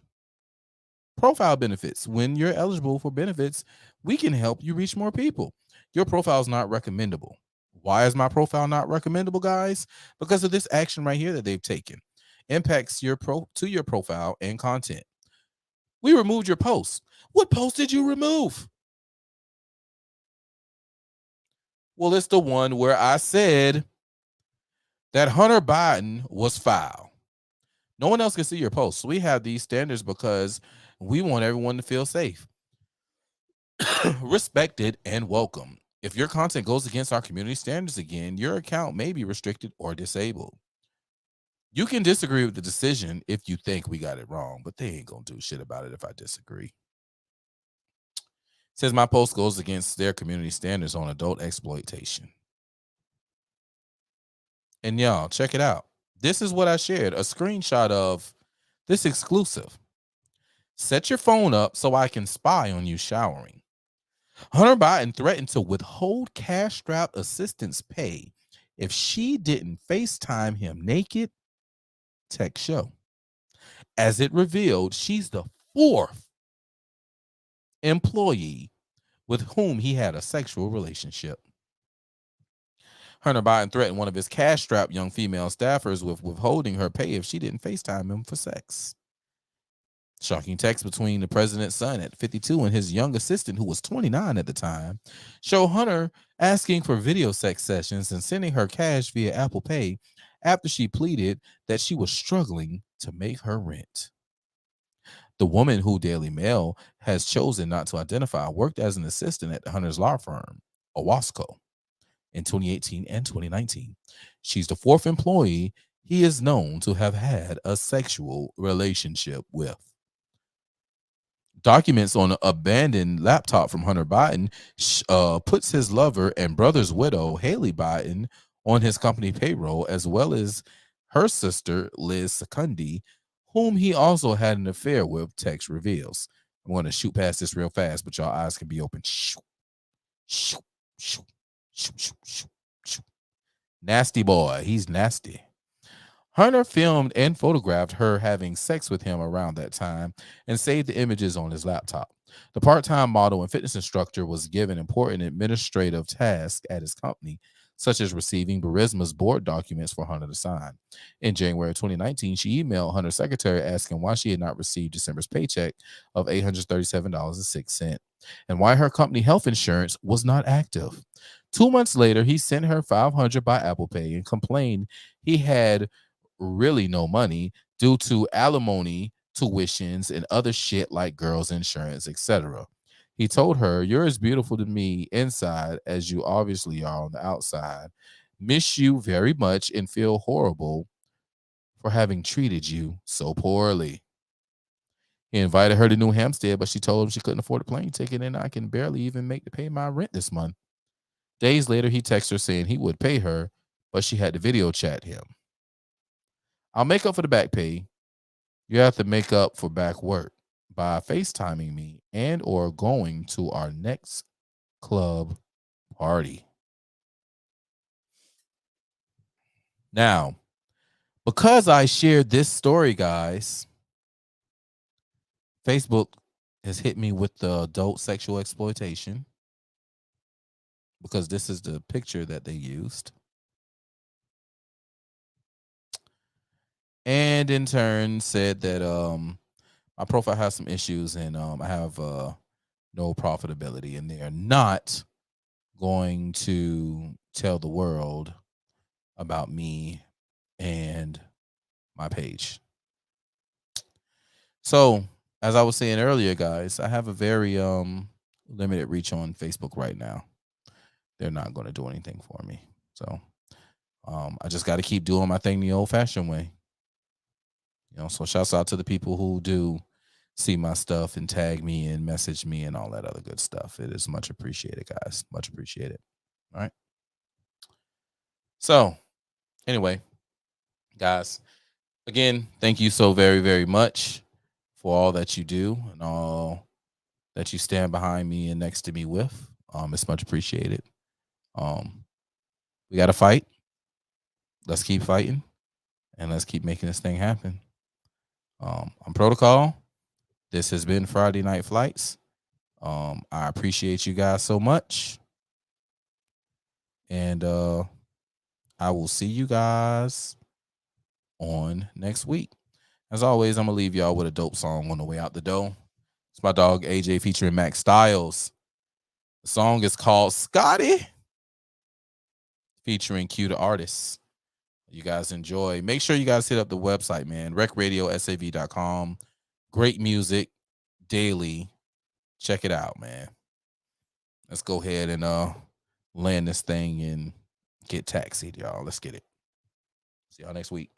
Profile benefits. When you're eligible for benefits, we can help you reach more people. Your profile is not recommendable. Why is my profile not recommendable, guys? Because of this action right here that they've taken. Impacts your profile and content. We removed your post. What post did you remove? Well, it's the one where I said that Hunter Biden was foul. No one else can see your posts. We have these standards because we want everyone to feel safe, respected, and welcome. If your content goes against our community standards again, your account may be restricted or disabled. You can disagree with the decision if you think we got it wrong, but they ain't gonna do shit about it if I disagree. It says my post goes against their community standards on adult exploitation. And y'all, check it out. This is what I shared, a screenshot of this exclusive. Set your phone up so I can spy on you showering. Hunter Biden threatened to withhold cash-strapped assistant's pay if she didn't FaceTime him naked. Tech show. As it revealed, she's the 4th employee with whom he had a sexual relationship. Hunter Biden threatened one of his cash-strapped young female staffers with withholding her pay if she didn't FaceTime him for sex. Shocking text between the president's son at 52 and his young assistant, who was 29 at the time, show Hunter asking for video sex sessions and sending her cash via Apple Pay after she pleaded that she was struggling to make her rent. The woman, who Daily Mail has chosen not to identify, worked as an assistant at Hunter's law firm, Owasco, in 2018 and 2019. She's the 4th employee he is known to have had a sexual relationship with. Documents on an abandoned laptop from Hunter Biden puts his lover and brother's widow, Haley Biden, on his company payroll, as well as her sister, Liz Secundi, whom he also had an affair with, text reveals. I'm going to shoot past this real fast, but y'all eyes can be open. Nasty boy. He's nasty. Hunter filmed and photographed her having sex with him around that time and saved the images on his laptop. The part-time model and fitness instructor was given important administrative tasks at his company, such as receiving Burisma's board documents for Hunter to sign. In January 2019, she emailed Hunter's secretary asking why she had not received December's paycheck of $837.06 and why her company health insurance was not active. 2 months later, he sent her $500 by Apple Pay and complained he had really no money due to alimony, tuitions, and other shit like girls' insurance, etc. He told her, "You're as beautiful to me inside as you obviously are on the outside. Miss you very much and feel horrible for having treated you so poorly." He invited her to New Hampstead, but she told him she couldn't afford a plane ticket and I can barely even make to pay my rent this month. Days later, he texted her saying he would pay her, but she had to video chat him. "I'll make up for the back pay. You have to make up for back work by FaceTiming me and or going to our next club party." Now, because I shared this story, guys, Facebook has hit me with the adult sexual exploitation because this is the picture that they used. And in turn said that my profile has some issues and I have no profitability, and they are not going to tell the world about me and my page. So, as I was saying earlier, guys, I have a very limited reach on Facebook right now. They're not going to do anything for me. So, I just got to keep doing my thing the old-fashioned way. You know, so shouts out to the people who do see my stuff and tag me and message me and all that other good stuff. It is much appreciated, guys. Much appreciated. All right. So, anyway, guys, again, thank you so very, very much for all that you do and all that you stand behind me and next to me with. It's much appreciated. We got to fight. Let's keep fighting and let's keep making this thing happen. I'm Protocol. This has been Friday Night Flights. I appreciate you guys so much. And I will see you guys on next week. As always, I'm going to leave y'all with a dope song on the way out the door. It's my dog AJ featuring Max Styles. The song is called Scotty, featuring Q the Artist. you guys enjoy. Make sure you guys hit up the website, man. recradiosav.com. Great music daily. Check it out, man. Let's go ahead and land this thing and get taxied, y'all. Let's get it. See y'all next week.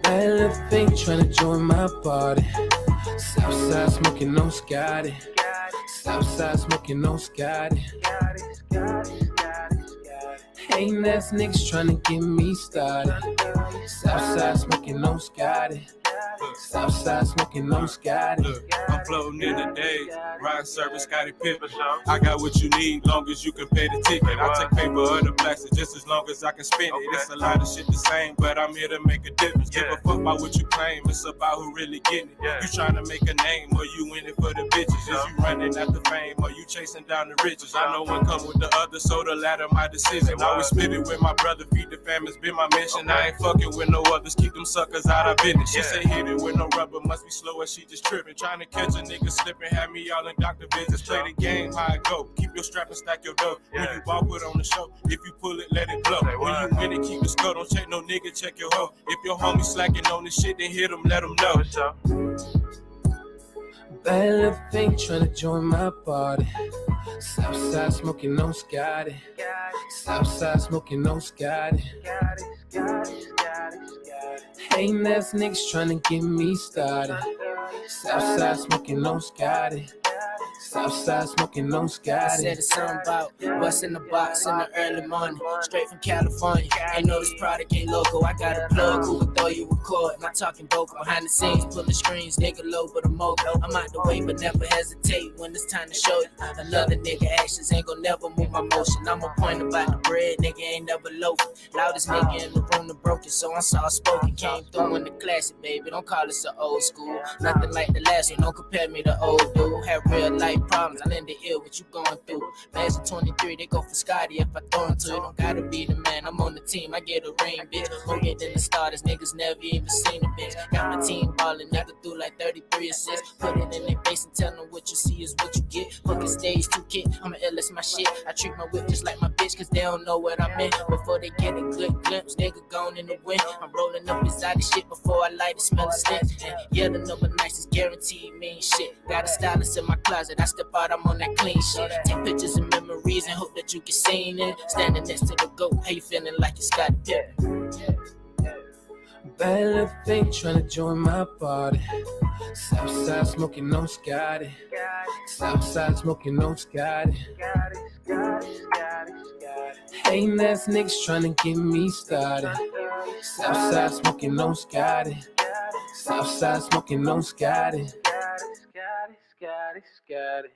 Bad little thing trying to join my party. Southside smoking on Scotty. Southside smoking on Scotty. Hating ass niggas trying to get me started. Southside smoking on Scotty. Southside smoking on Scotty. Look, I'm floating in the days, ride service, Scotty Pippen. I got what you need, long as you can pay the ticket. I take paper or the plastic just as long as I can spend it. It's a lot of shit the same, but I'm here to make a difference. Give a fuck about what you claim, it's about who really getting it. You trying to make a name, or you in it for the bitches? Is you running after fame, or you chasing down the riches? I know one come with the other, so the latter my decision. I always split it with my brother, feed the family's been my mission. I ain't fucking with no others, keep them suckers out of business. She say hit it with no rubber, must be slow as she just tripping. Trying to catch a nigga slipping, have me all in doctor visits. Play the game, how it go. Keep your strap and stack your dough. When you ball, put on the show. If you pull it, let it blow. When you win it, keep the score. Don't check no nigga, check your hoe. If your homie slacking on this shit, then hit him, let him know. Bad little thing trying to join my party. Southside smoking on Scotty. Southside smoking on Scotty. Hating ass niggas trying to get me started. Southside smoking on Scotty. Southside smoking on Scotty. Said it's something about busting the box in the early morning. Straight from California. Ain't know this product ain't local. I got a plug who would throw you a cord. Not talking vocal. Behind the scenes, pulling screens. Nigga low but a moco. I'm out the way but never hesitate when it's time to show you. Another nigga actions ain't gon' never move my motion. I'm a point about the bread. Nigga ain't never loafing. Loudest nigga in the room, the broken. So I'm soft spoken. Came through in the classic, baby. Don't call us an old school. Nothing like the last one. Don't compare me to old dude. Have real life problems, I lend the ill what you going through. Bags of 23, they go for Scotty if I throw him to you. Don't gotta be the man, I'm on the team, I get a ring, bitch. More get than the starters, niggas never even seen a bitch. Got my team ballin', nigga through like 33 assists. Put it in their face and tell them what you see is what you get. Fucking stage 2 kid, I'm an illest my shit. I treat my whip just like my bitch, cause they don't know what I'm in. Before they get a good glimpse, nigga gone in the wind. I'm rolling up inside the shit before I light it, smell the stench. And yeah, the number nice is guaranteed mean shit. Got a stylist in my closet, I step out, I'm on that clean shit. Take pictures and memories and hope that you can see it. Standing next to the goat, how you feeling like you Scotty Pippen? Bad little thing trying to join my party. Southside smoking on Scotty. Southside smoking on Scotty. Hating ass niggas trying to get me started. Southside smoking on Scotty. Southside smoking on Scotty. Scotty.